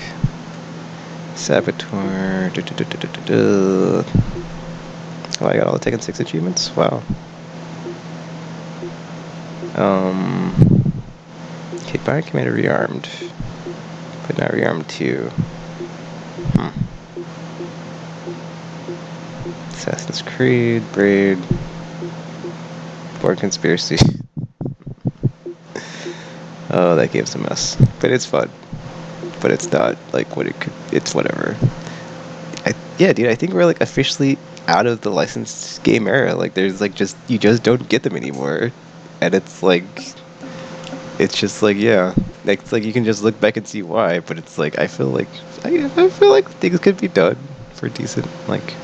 Saboteur. Oh, I got all the Tekken 6 achievements. Wow. Kickback Commander rearmed, but not rearmed 2. Assassin's Creed, Braid, Born Conspiracy. Oh, that game's a mess, but it's fun. But it's not like what it could. It's whatever. Yeah, dude. I think we're like officially out of the licensed game era. Like, there's like you just don't get them anymore, and it's just like yeah, like it's like you can just look back and see why. But it's like I feel like things could be done for decent like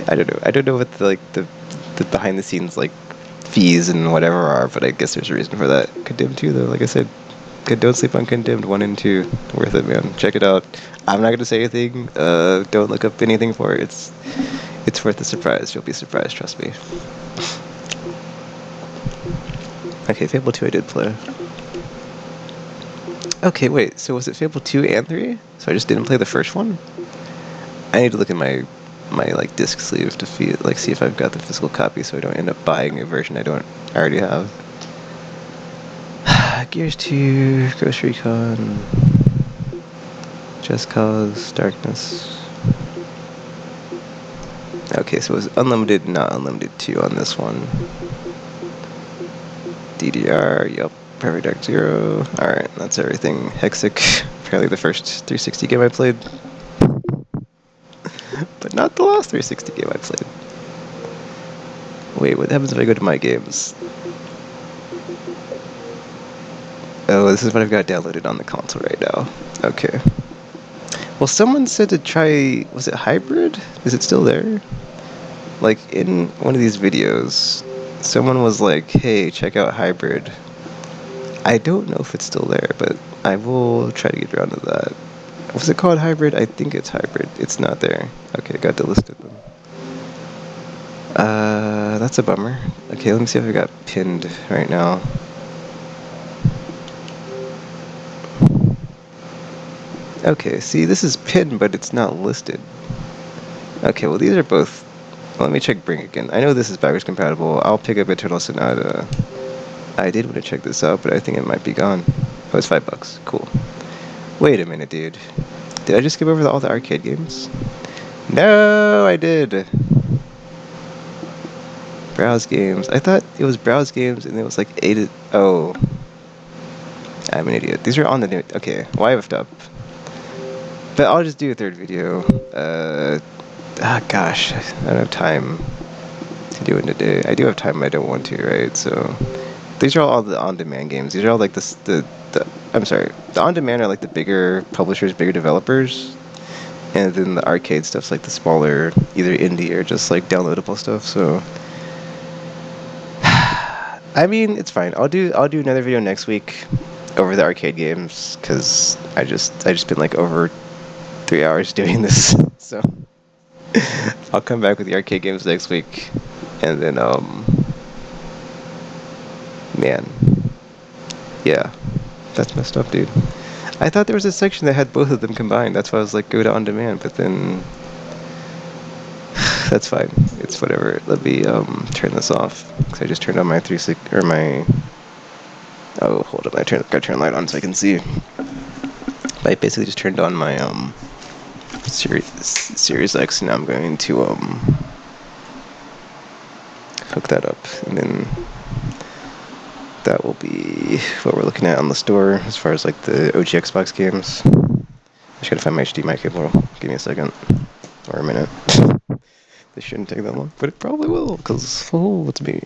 I don't know what the behind the scenes like fees and whatever are, but I guess there's a reason for that. Condemned 2 though, like I said, don't sleep on Condemned 1 and 2. Worth it, man. Check it out. I'm not gonna say anything. Don't look up anything for it. It's worth the surprise. You'll be surprised, trust me. Okay, Fable 2 I did play. Okay, wait, so was it Fable 2 and 3? So I just didn't play the first one? I need to look at my like disc sleeve to see if I've got the physical copy so I don't end up buying a version I already have. Gears 2, Ghost Recon, Just Cause, Darkness. Okay, so it was unlimited, not unlimited 2 on this one. DDR, yep. Perfect Dark Zero. Alright, that's everything. Hexic, Apparently the first 360 game I played. But not the last 360 game I played. Wait, what happens if I go to my games? Oh, this is what I've got downloaded on the console right now. Okay. Well, someone said to try... Was it Hybrid? Is it still there? Like, in one of these videos, someone was like, hey, check out Hybrid. I don't know if it's still there, but I will try to get around to that. Was it called Hybrid? I think it's Hybrid. It's not there. Okay, got delisted then. That's a bummer. Okay, let me see if I got pinned right now. Okay, see, this is pinned, but it's not listed. Okay, well, these are both... Let me check Bring again. I know this is backwards compatible. I'll pick up Eternal Sonata. I did want to check this out, but I think it might be gone. Oh, it's $5. Cool. Wait a minute, dude. Did I just skip over all the arcade games? No, I did. Browse games. I thought it was browse games and it was like 8... Oh. I'm an idiot. These are on the new... Okay, well, I have up. But I'll just do a third video. Gosh. I don't have time to do it today. I do have time, but I don't want to, right? So... These are all the on-demand games. These are all like I'm sorry. The on-demand are like the bigger publishers, bigger developers. And then the arcade stuff's like the smaller, either indie or just like downloadable stuff, so... I mean, it's fine. I'll do another video next week over the arcade games, because I just spent like over 3 hours doing this, so... I'll come back with the arcade games next week, and then, man. Yeah. That's messed up, dude. I thought there was a section that had both of them combined. That's why I was like, go to on demand, but then... That's fine. It's whatever. Let me turn this off, because I just turned on my 360... or my... Oh, hold up. Gotta turn the light on so I can see. I basically just turned on my Series X, and now I'm going to hook that up, and then that will be what we're looking at on the store as far as like the OG Xbox games. I just gotta find my HDMI cable. Give me a second or a minute. This shouldn't take that long, but it probably will, because it's me.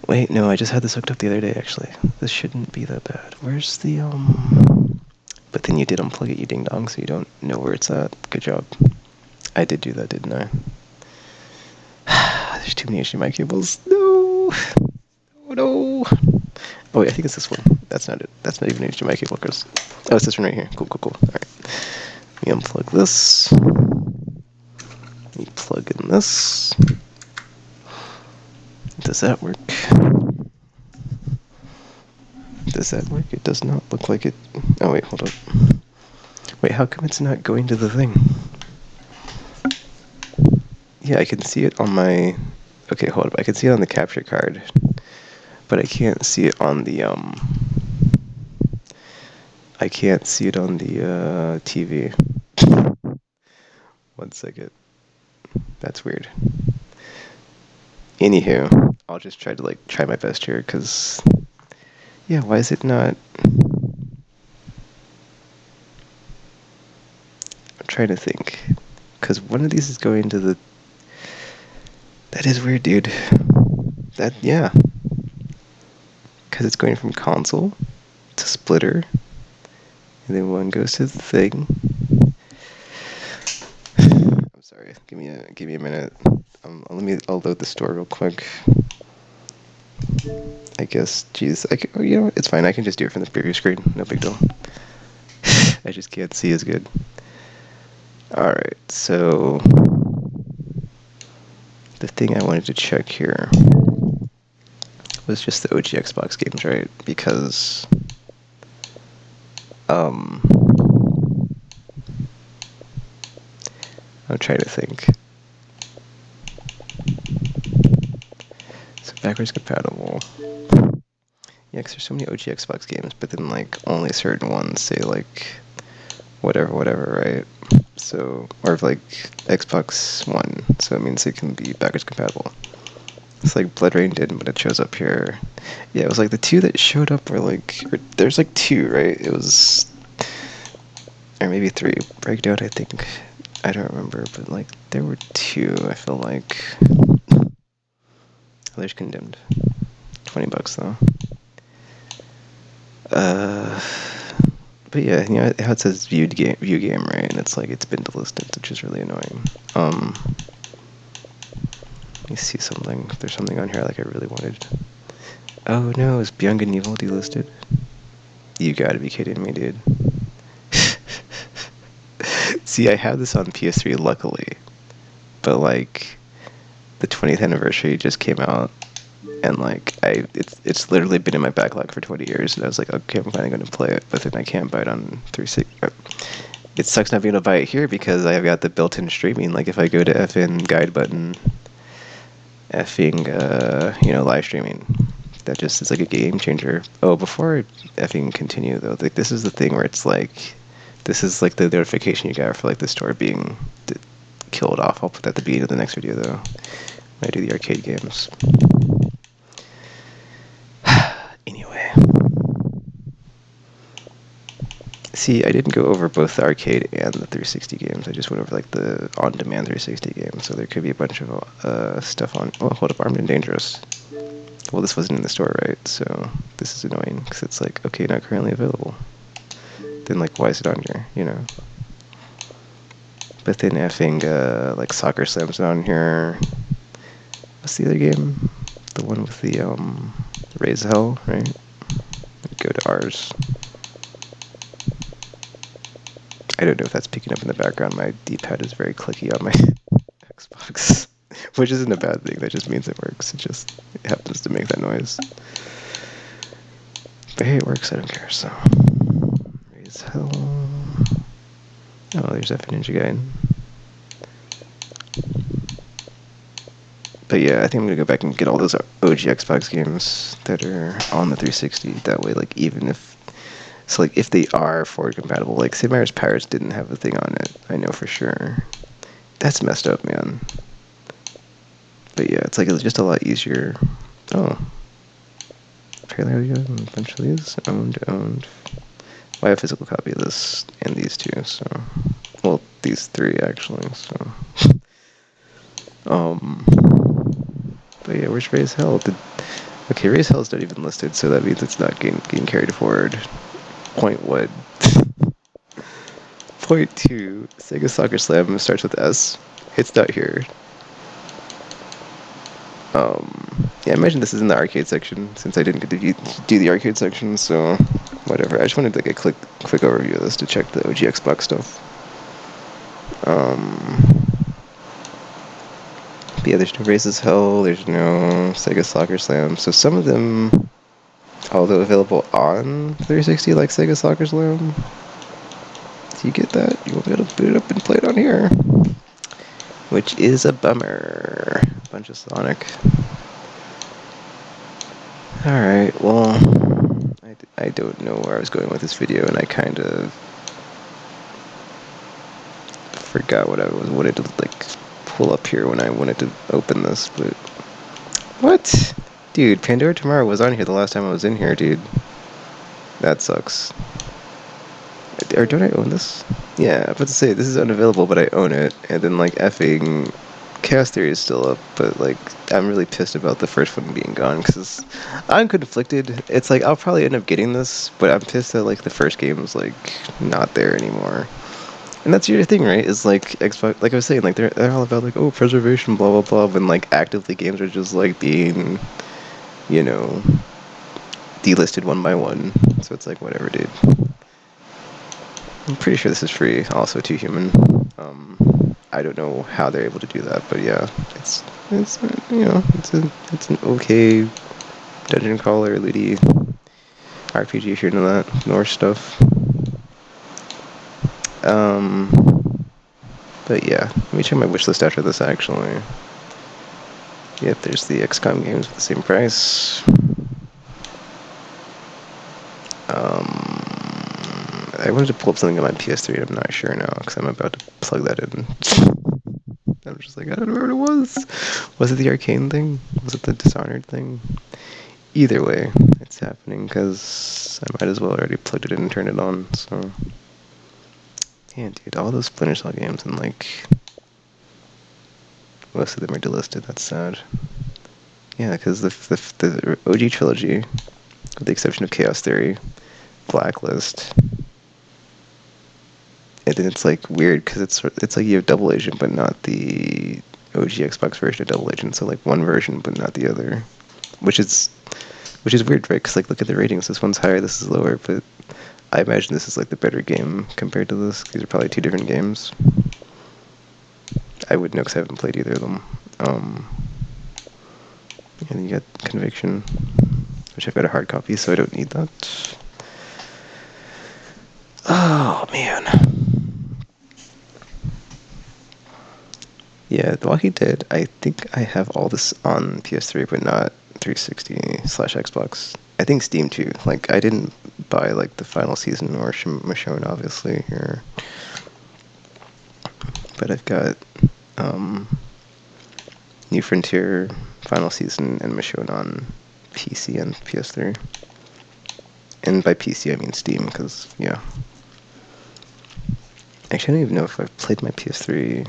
Wait, no, I just had this hooked up the other day, actually. This shouldn't be that bad. Where's the But then you did unplug it, you ding dong, so you don't know where it's at. Good job. I did do that, didn't I? There's too many HDMI cables. No! Oh no! Oh wait, I think it's this one. That's not it. That's not even an HDMI cable, Chris. Oh, it's this one right here. Cool. Alright. Let me unplug this. Let me plug in this. Does that work? Does that work? It does not look like it. Oh wait, hold up. Wait, how come it's not going to the thing? Yeah, I can see it on my... Okay, hold up. I can see it on the capture card, but I can't see it on the I can't see it on the TV. 1 second. That's weird. Anywho, I'll just try to try my best here, because yeah, why is it not? I'm trying to think, because one of these is going to the... That is weird, dude. Yeah, because it's going from console to splitter, and then one goes to the thing. I'm sorry. Give me a minute. I'll load the store real quick. I guess, geez, you know, it's fine. I can just do it from the preview screen. No big deal. I just can't see as good. Alright, so the thing I wanted to check here was just the OG Xbox games, right? Because I'm trying to think. So backwards compatible. Yeah, because there's so many OG Xbox games, but then only certain ones say whatever, right? So, or Xbox One, so it means it can be backwards compatible. It's like Blood Rain did, but it shows up here. Yeah, it was the two that showed up were there's two, right? It was or maybe 3. Breakdown, I think. I don't remember, but like there were 2. I feel like. There's Condemned. $20 though. But yeah, you know how it says view game, right? And it's like it's been delisted, which is really annoying. Let me see something. If there's something on here like I really wanted. Oh no, is Beyond Good and Evil delisted? You gotta be kidding me, dude. See, I have this on PS3, luckily, but like the 20th anniversary just came out, and like it's literally been in my backlog for 20 years, and I was like, okay, I'm finally gonna play it, but then I can't buy it on 360. It sucks not being able to buy it here because I've got the built-in streaming. Like if I go to FN guide button, effing live streaming, that just is like a game changer. Oh, before I effing continue though, like this is the thing where it's like, this is like the notification you got for like the store being killed off. I'll put that at the beginning of the next video though, when I do the arcade games. Anyway. See, I didn't go over both the arcade and the 360 games. I just went over like the on-demand 360 games. So there could be a bunch of stuff on. Oh, hold up, Armed and Dangerous. Well, this wasn't in the store, right? So this is annoying because it's like, okay, not currently available. Then like, why is it on here? You know. But then effing like Soccer Slam's on here. What's the other game? The one with the Raise Hell, right? Go to ours. I don't know if that's picking up in the background. My D-pad is very clicky on my Xbox, which isn't a bad thing. That just means it works. It happens to make that noise. But hey, it works. I don't care. So, raise hell. Oh, there's F Ninja Gaiden. But yeah, I think I'm gonna go back and get all those OG Xbox games that are on the 360. That way, like even if like if they are forward compatible, like Sid Meier's Pirates didn't have a thing on it. I know for sure. That's messed up, man. But yeah, it's like it's just a lot easier. Oh. Apparently I got a bunch of these. Owned. Well, I have a physical copy of this and these 2, so. Well, these 3 actually, so. But yeah, where's Raise Hell? Okay, Raise Hell's not even listed, so that means it's not getting carried forward. Point what? Point 2, Sega Soccer Slam starts with S. It's not here. Yeah, I imagine this is in the arcade section, since I didn't get to do the arcade section, so whatever. I just wanted like a quick overview of this to check the OG Xbox stuff. But yeah, there's no Raise Hell, there's no Sega Soccer Slam, so some of them, although available on 360 like Sega Soccer Slam, do you get that? You won't be able to boot it up and play it on here. Which is a bummer. Bunch of Sonic. Alright, well, I don't know where I was going with this video, and I kind of forgot what I wanted to like pull up here when I wanted to open this, but what? Dude, Pandora Tomorrow was on here the last time I was in here, dude. That sucks. Or don't I own this? Yeah, I was about to say, this is unavailable, but I own it, and then like effing Chaos Theory is still up, but like I'm really pissed about the first one being gone because I'm conflicted. It's like I'll probably end up getting this, but I'm pissed that like the first game is like not there anymore. And that's your thing, right? Is like Xbox, like I was saying, like they're all about like, oh, preservation, blah blah blah, when like actively games are just like being, you know, delisted one by one. So it's like whatever, dude. I'm pretty sure this is free. Also, Too Human. I don't know how they're able to do that, but yeah, it's you know, it's an okay dungeon crawler, looty RPG if you're into that Norse stuff. But yeah, let me check my wishlist after this actually. Yep, there's the XCOM games for the same price. I wanted to pull up something on my PS3 and I'm not sure now because I'm about to plug that in. I'm just like, I don't know what it was. Was it the Arcane thing? Was it the Dishonored thing? Either way, it's happening because I might as well already plugged it in and turned it on, so. Damn, dude, all those Splinter Cell games and like most of them are delisted. That's sad. Yeah, because the OG trilogy, with the exception of Chaos Theory, Blacklist, and then it's like weird because it's like you have Double Agent but not the OG Xbox version of Double Agent. So like one version but not the other, which is weird, right? Because like look at the ratings. This one's higher, this is lower, but I imagine this is like the better game compared to this. These are probably two different games. I wouldn't know because I haven't played either of them. And then you got Conviction, which I've got a hard copy, so I don't need that. Oh, man. Yeah, The Walking Dead, I think I have all this on PS3, but not 360/Xbox. I think Steam, too. Like, I didn't buy, like, the final season or Michonne, obviously, here. But I've got New Frontier, final season, and Michonne on PC and PS3. And by PC, I mean Steam, because, yeah. Actually, I don't even know if I've played my PS3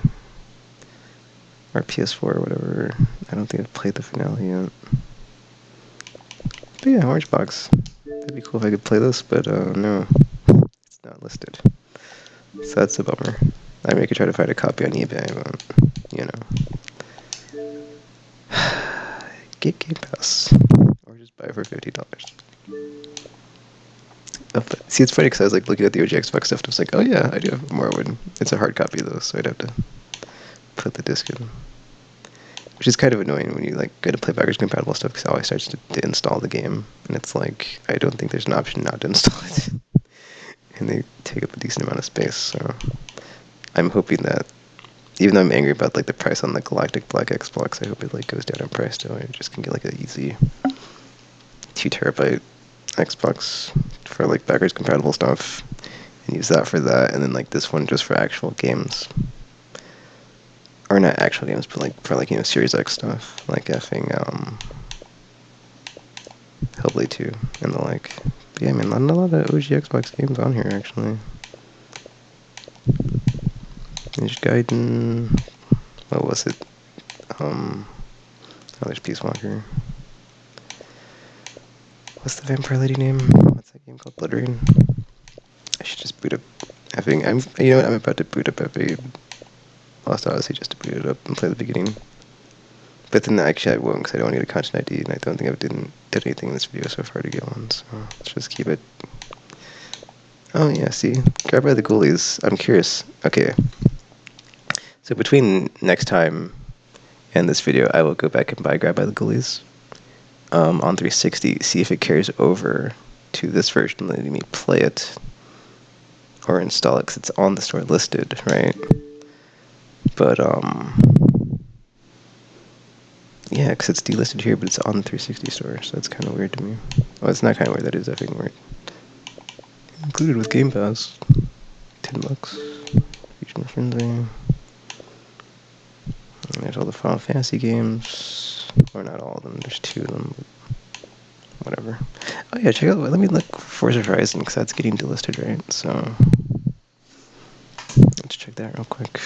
or PS4 or whatever. I don't think I've played the finale yet. But yeah, Orange Box. That'd be cool if I could play this, but no. It's not listed. So that's a bummer. I mean, I could try to find a copy on eBay, but, you know. Get Game Pass. Or just buy it for $50. See, it's funny because I was like looking at the OG Xbox stuff and I was like, oh yeah, I do have Morrowind. It's a hard copy though, so I'd have to put the disc in. Which is kind of annoying when you like go to play backwards compatible stuff because it always starts to install the game. And it's like, I don't think there's an option not to install it. And they take up a decent amount of space, so I'm hoping that, even though I'm angry about like the price on the Galactic Black Xbox, I hope it like goes down in price so I just can get like an easy 2 terabyte Xbox for like backwards compatible stuff and use that for that, and then like this one just for actual games. Or not actual games, but like for like, you know, Series X stuff, like effing Hellblade 2 and the like. But yeah, man, not a lot of OG Xbox games on here actually. Ninja Gaiden, what was it? Oh, there's Peace Walker. What's the vampire lady name? What's that game called? Blood Rain? I should just boot up you know what, I'm about to boot up Epic Lost Odyssey just to boot it up and play the beginning. But then actually I won't because I don't need a content ID and I don't think I've did anything in this video so far to get one, so let's just keep it. Oh yeah, see? Grab by the Ghoulies. I'm curious. Okay. So between next time and this video, I will go back and buy Grab by the Ghoulies on 360, see if it carries over to this version, letting me play it or install it because it's on the store listed, right? But yeah, because it's delisted here, but it's on the 360 store, so that's kind of weird to me. Oh, it's not kind of weird. That is effing weird. Included with Game Pass, $10. Fusion friendly. And there's all the Final Fantasy games, or not all of them. There's 2 of them, but whatever. Oh yeah, check out. Let me look Forza Horizon because that's getting delisted, right? So let's check that real quick.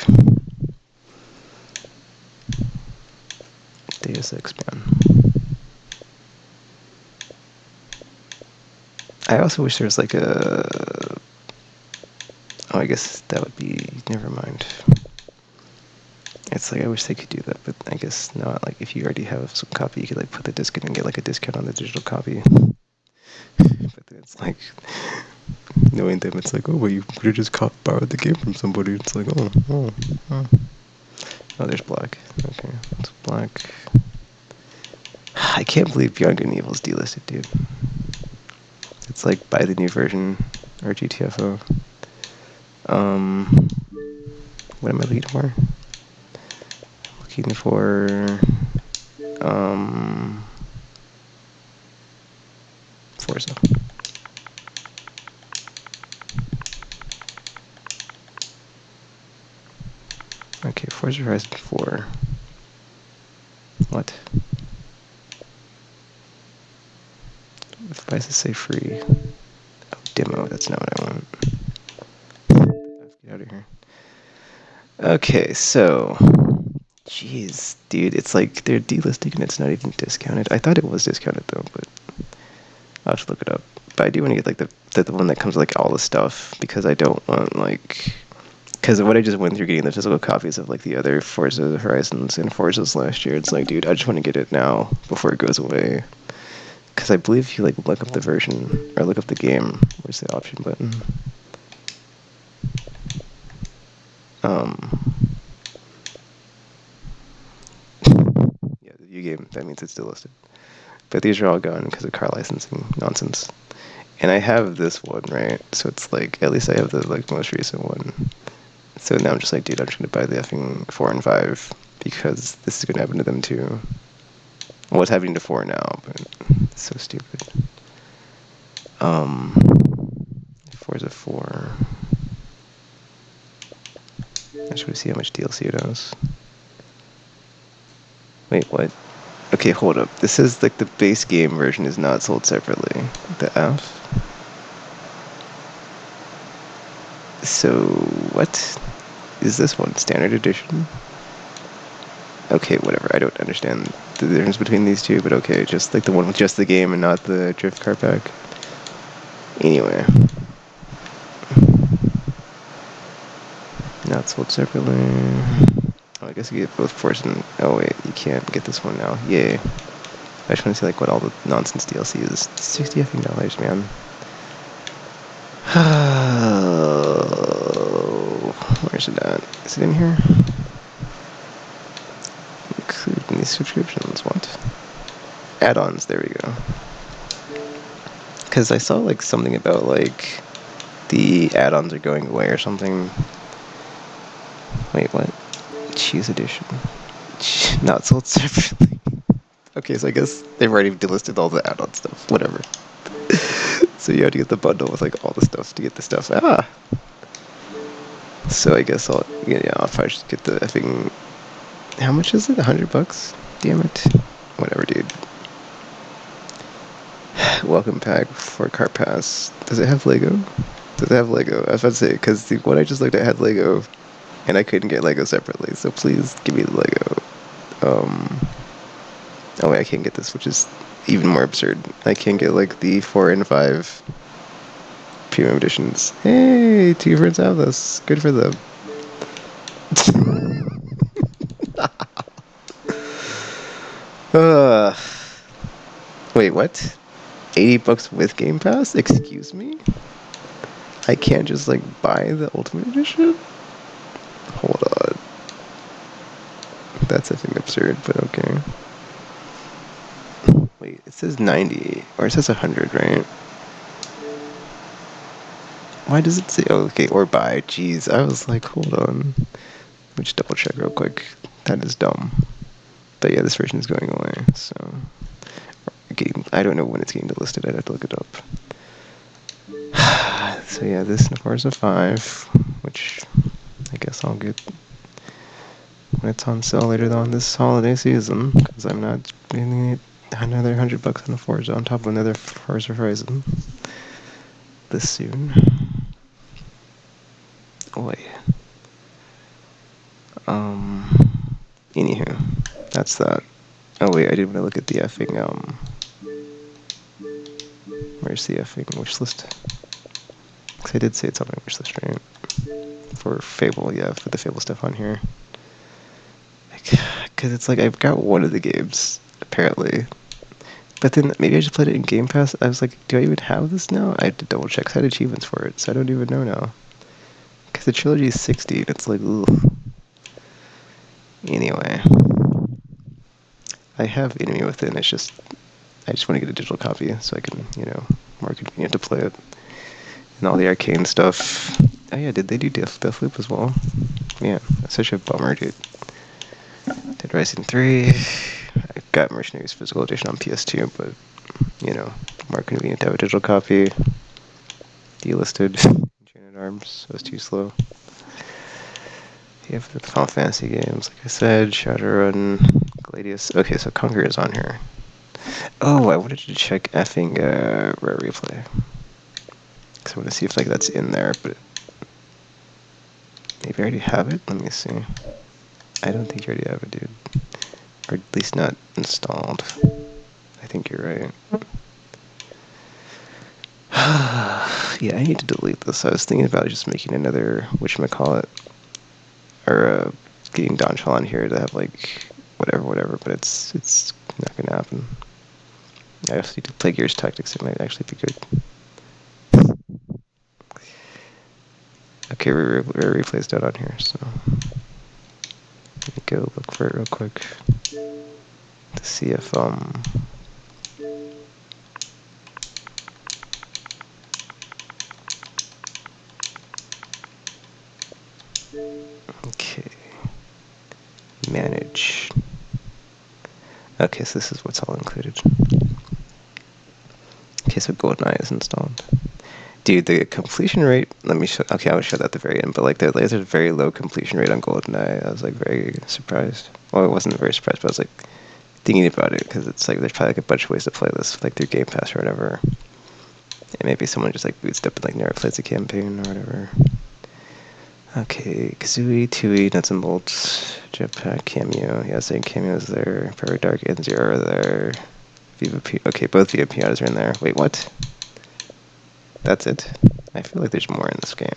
Deus Ex, man. I also wish there was like a... Oh, I guess that would be... Never mind. It's like, I wish they could do that, but I guess not. Like, if you already have some copy, you could like put the disc in and get like a discount on the digital copy. But then it's like, knowing them, it's like, oh, well, you could have just borrowed the game from somebody. It's like, oh. Oh, there's Black. Okay, that's Black. I can't believe Beyond Good and Evil is delisted, dude. It's like, buy the new version, or GTFO. What am I looking for? Looking for, Forza. Okay, Forza Horizon 4. What? Why does it say free? Oh, demo, that's not what I want. Get out of here. Okay, so, jeez, dude, it's like they're delisting and it's not even discounted. I thought it was discounted though, but I'll have to look it up. But I do want to get like the one that comes with like all the stuff because I don't want like because what I just went through getting the physical copies of like the other Forza Horizons and Forzas last year. It's like, dude, I just want to get it now before it goes away. Because I believe if you like look up the version or look up the game, where's the option button? Yeah, the view game. That means it's still listed. But these are all gone because of car licensing nonsense. And I have this one, right? So it's like at least I have the like most recent one. So now I'm just like, dude, I'm just gonna buy the effing 4 and 5 because this is gonna happen to them too. Well, it's happening to 4 now, but it's so stupid. Forza 4. I just want to see how much DLC it has. Wait, what? Okay, hold up. This is like the base game version is not sold separately. The F? So, what? Is this one standard edition? Okay, whatever. I don't understand the difference between these two, but okay, just like the one with just the game and not the drift car pack. Anyway. Not sold separately. Oh, I guess you get both Force and... Oh, wait, you can't get this one now. Yay. I just want to see, like, what all the nonsense DLC is. $60 effing, man. Oh, where's it at? Is it in here? Including these subscriptions. What? Add-ons, there we go. Because I saw, like, something about, like, the add-ons are going away or something. Wait, what? Cheese edition. Not sold separately. Okay, so I guess they've already delisted all the add-on stuff. Whatever. So you have to get the bundle with like all the stuff to get the stuff. Ah. So I guess I'll probably just get the effing. How much is it? $100? Damn it. Whatever, dude. Welcome pack for Cart Pass. Does it have Lego? Does it have Lego? I was about to say because what I just looked at had Lego, and I couldn't get Lego separately. So please give me the Lego. Oh wait, I can't get this, which is even more absurd. I can't get like the 4 and 5 premium editions. Hey, 2 friends have this. Good for them. uh, Wait, what? $80 with Game Pass? Excuse me? I can't just like buy the Ultimate Edition? Hold on. That's I think absurd, but okay. Wait, it says 90, or it says 100, right? Why does it say, oh, okay, or buy? Jeez, I was like, hold on. Let me just double check real quick. That is dumb. But yeah, this version is going away, so... I don't know when it's getting delisted, I'd have to look it up. So yeah, this Forza 5, which I guess I'll get when it's on sale later on this holiday season, because I'm not spending another $100 on a Forza on top of another Forza Horizon this soon. Oh wait. Anywho, that's that. Oh wait, I did want to look at the effing where's the effing wish list? Because I did say it's on my wish list, right? For Fable, yeah, for the Fable stuff on here. Because it's like I've got one of the games apparently, but then maybe I just played it in Game Pass. I was like, do I even have this now? I had to double check. 'Cause I had achievements for it, so I don't even know now. Because the trilogy is 60, and it's like, ooh. Anyway, I have Enemy Within. It's just I just want to get a digital copy so I can, more convenient to play it. And all the arcane stuff. Oh yeah, did they do Deathloop as well? Yeah, that's such a bummer, dude. Dead Rising 3. I got Mercenaries Physical Edition on PS2, but, more convenient to have a digital copy. Delisted. Chain Arms. That was too slow. Yeah, for the Final Fantasy games, like I said, Shadowrun, Gladius. Okay, so Conquer is on here. Oh, I wanted to check effing Rare Replay. Because I want to see if like that's in there, but maybe we already have it? Let me see. I don't think you already have it, dude. Or at least not installed. I think you're right. Yeah, I need to delete this. I was thinking about just making another, whatchamacallit, or getting Donchal on here to have like whatever, but it's not gonna happen. I also need to play Gears Tactics. It might actually be good. Okay, replay's dead on here, so let me go look for it real quick to see if okay, manage. Okay, so this is what's all included. Okay, so GoldenEye is installed. Dude, the completion rate, let me show, okay, I'll show that at the very end, but like there's a very low completion rate on GoldenEye. I was like very surprised. Well, I wasn't very surprised, but I was like thinking about it, because it's like there's probably like a bunch of ways to play this, like through Game Pass or whatever. And maybe someone just like boots up and like never plays the campaign or whatever. Okay, Kazooie, Tui, Nuts and Bolts, Jetpack, Cameo. Yeah, saying Cameo's there. Perfect Dark and Zero are there. Viva P. Okay, both Viva Piatas are in there. Wait, what? That's it? I feel like there's more in this game.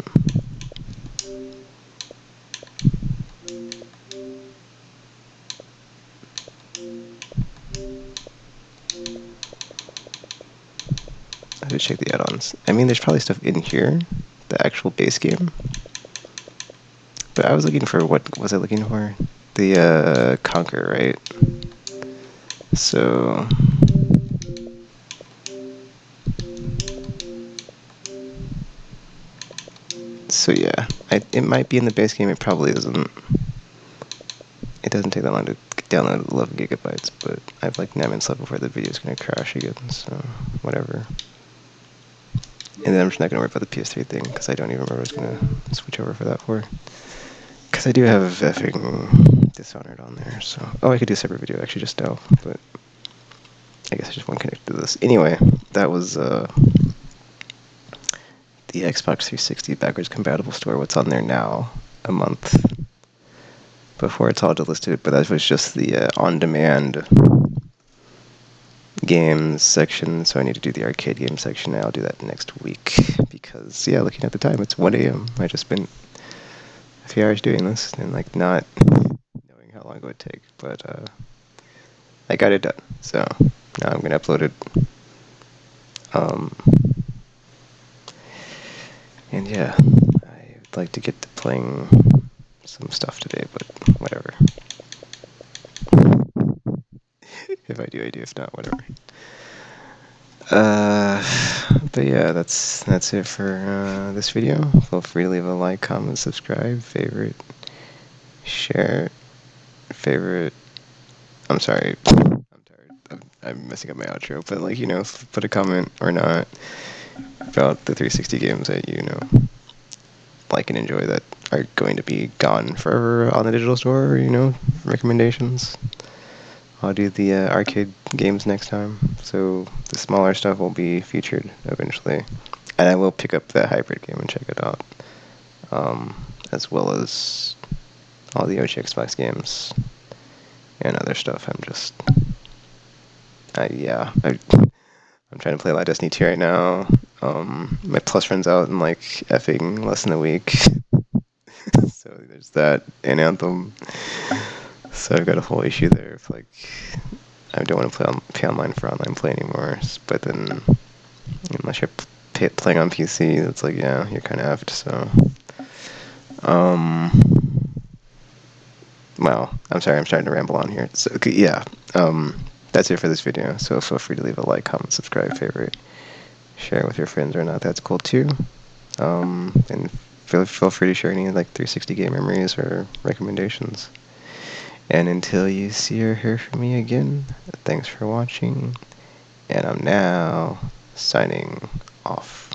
I have to check the add-ons. I mean, there's probably stuff in here, the actual base game. But I was looking for, what was I looking for? The Conquer, right? So yeah, it might be in the base game. It probably isn't. It doesn't take that long to download 11 gigabytes, but I've like 9 minutes left before the video's gonna crash again, so whatever. And then I'm just not gonna worry about the PS3 thing, because I don't even remember what I was gonna switch over for that for. Because I do have effing Dishonored on there, so... Oh, I could do a separate video actually just now, but... I guess I just want to connect to this. Anyway, that was the Xbox 360 backwards compatible store. What's on there now? A month before it's all delisted, but that was just the on-demand games section, so I need to do the arcade game section now. I'll do that next week, because, yeah, looking at the time, it's 1 a.m. I just spent a few hours doing this, and, like, not knowing how long it would take, but, I got it done, so now I'm gonna upload it. And yeah, I'd like to get to playing some stuff today, but whatever. If I do, I do. If not, whatever. But yeah, that's it for this video. Feel free to leave a like, comment, subscribe, favorite, share, favorite. I'm sorry. I'm tired. I'm messing up my outro, but like, you know, put a comment or not about the 360 games that you know like and enjoy that are going to be gone forever on the digital store, you know, recommendations. I'll do the arcade games next time, so the smaller stuff will be featured eventually. And I will pick up the hybrid game and check it out, as well as all the OG Xbox games and other stuff. I'm trying to play a lot of Destiny 2 right now. My Plus runs out in like effing less than a week. So there's that, and Anthem. So I've got a whole issue there. If like I don't want to pay online for online play anymore. But then unless you're playing on PC, it's like, yeah, you're kind of effed. So, well, I'm sorry, I'm starting to ramble on here. So yeah, that's it for this video. So feel free to leave a like, comment, subscribe, favorite, share with your friends or not. That's cool too. And feel free to share any like 360 game memories or recommendations. And until you see or hear from me again, thanks for watching, and I'm now signing off.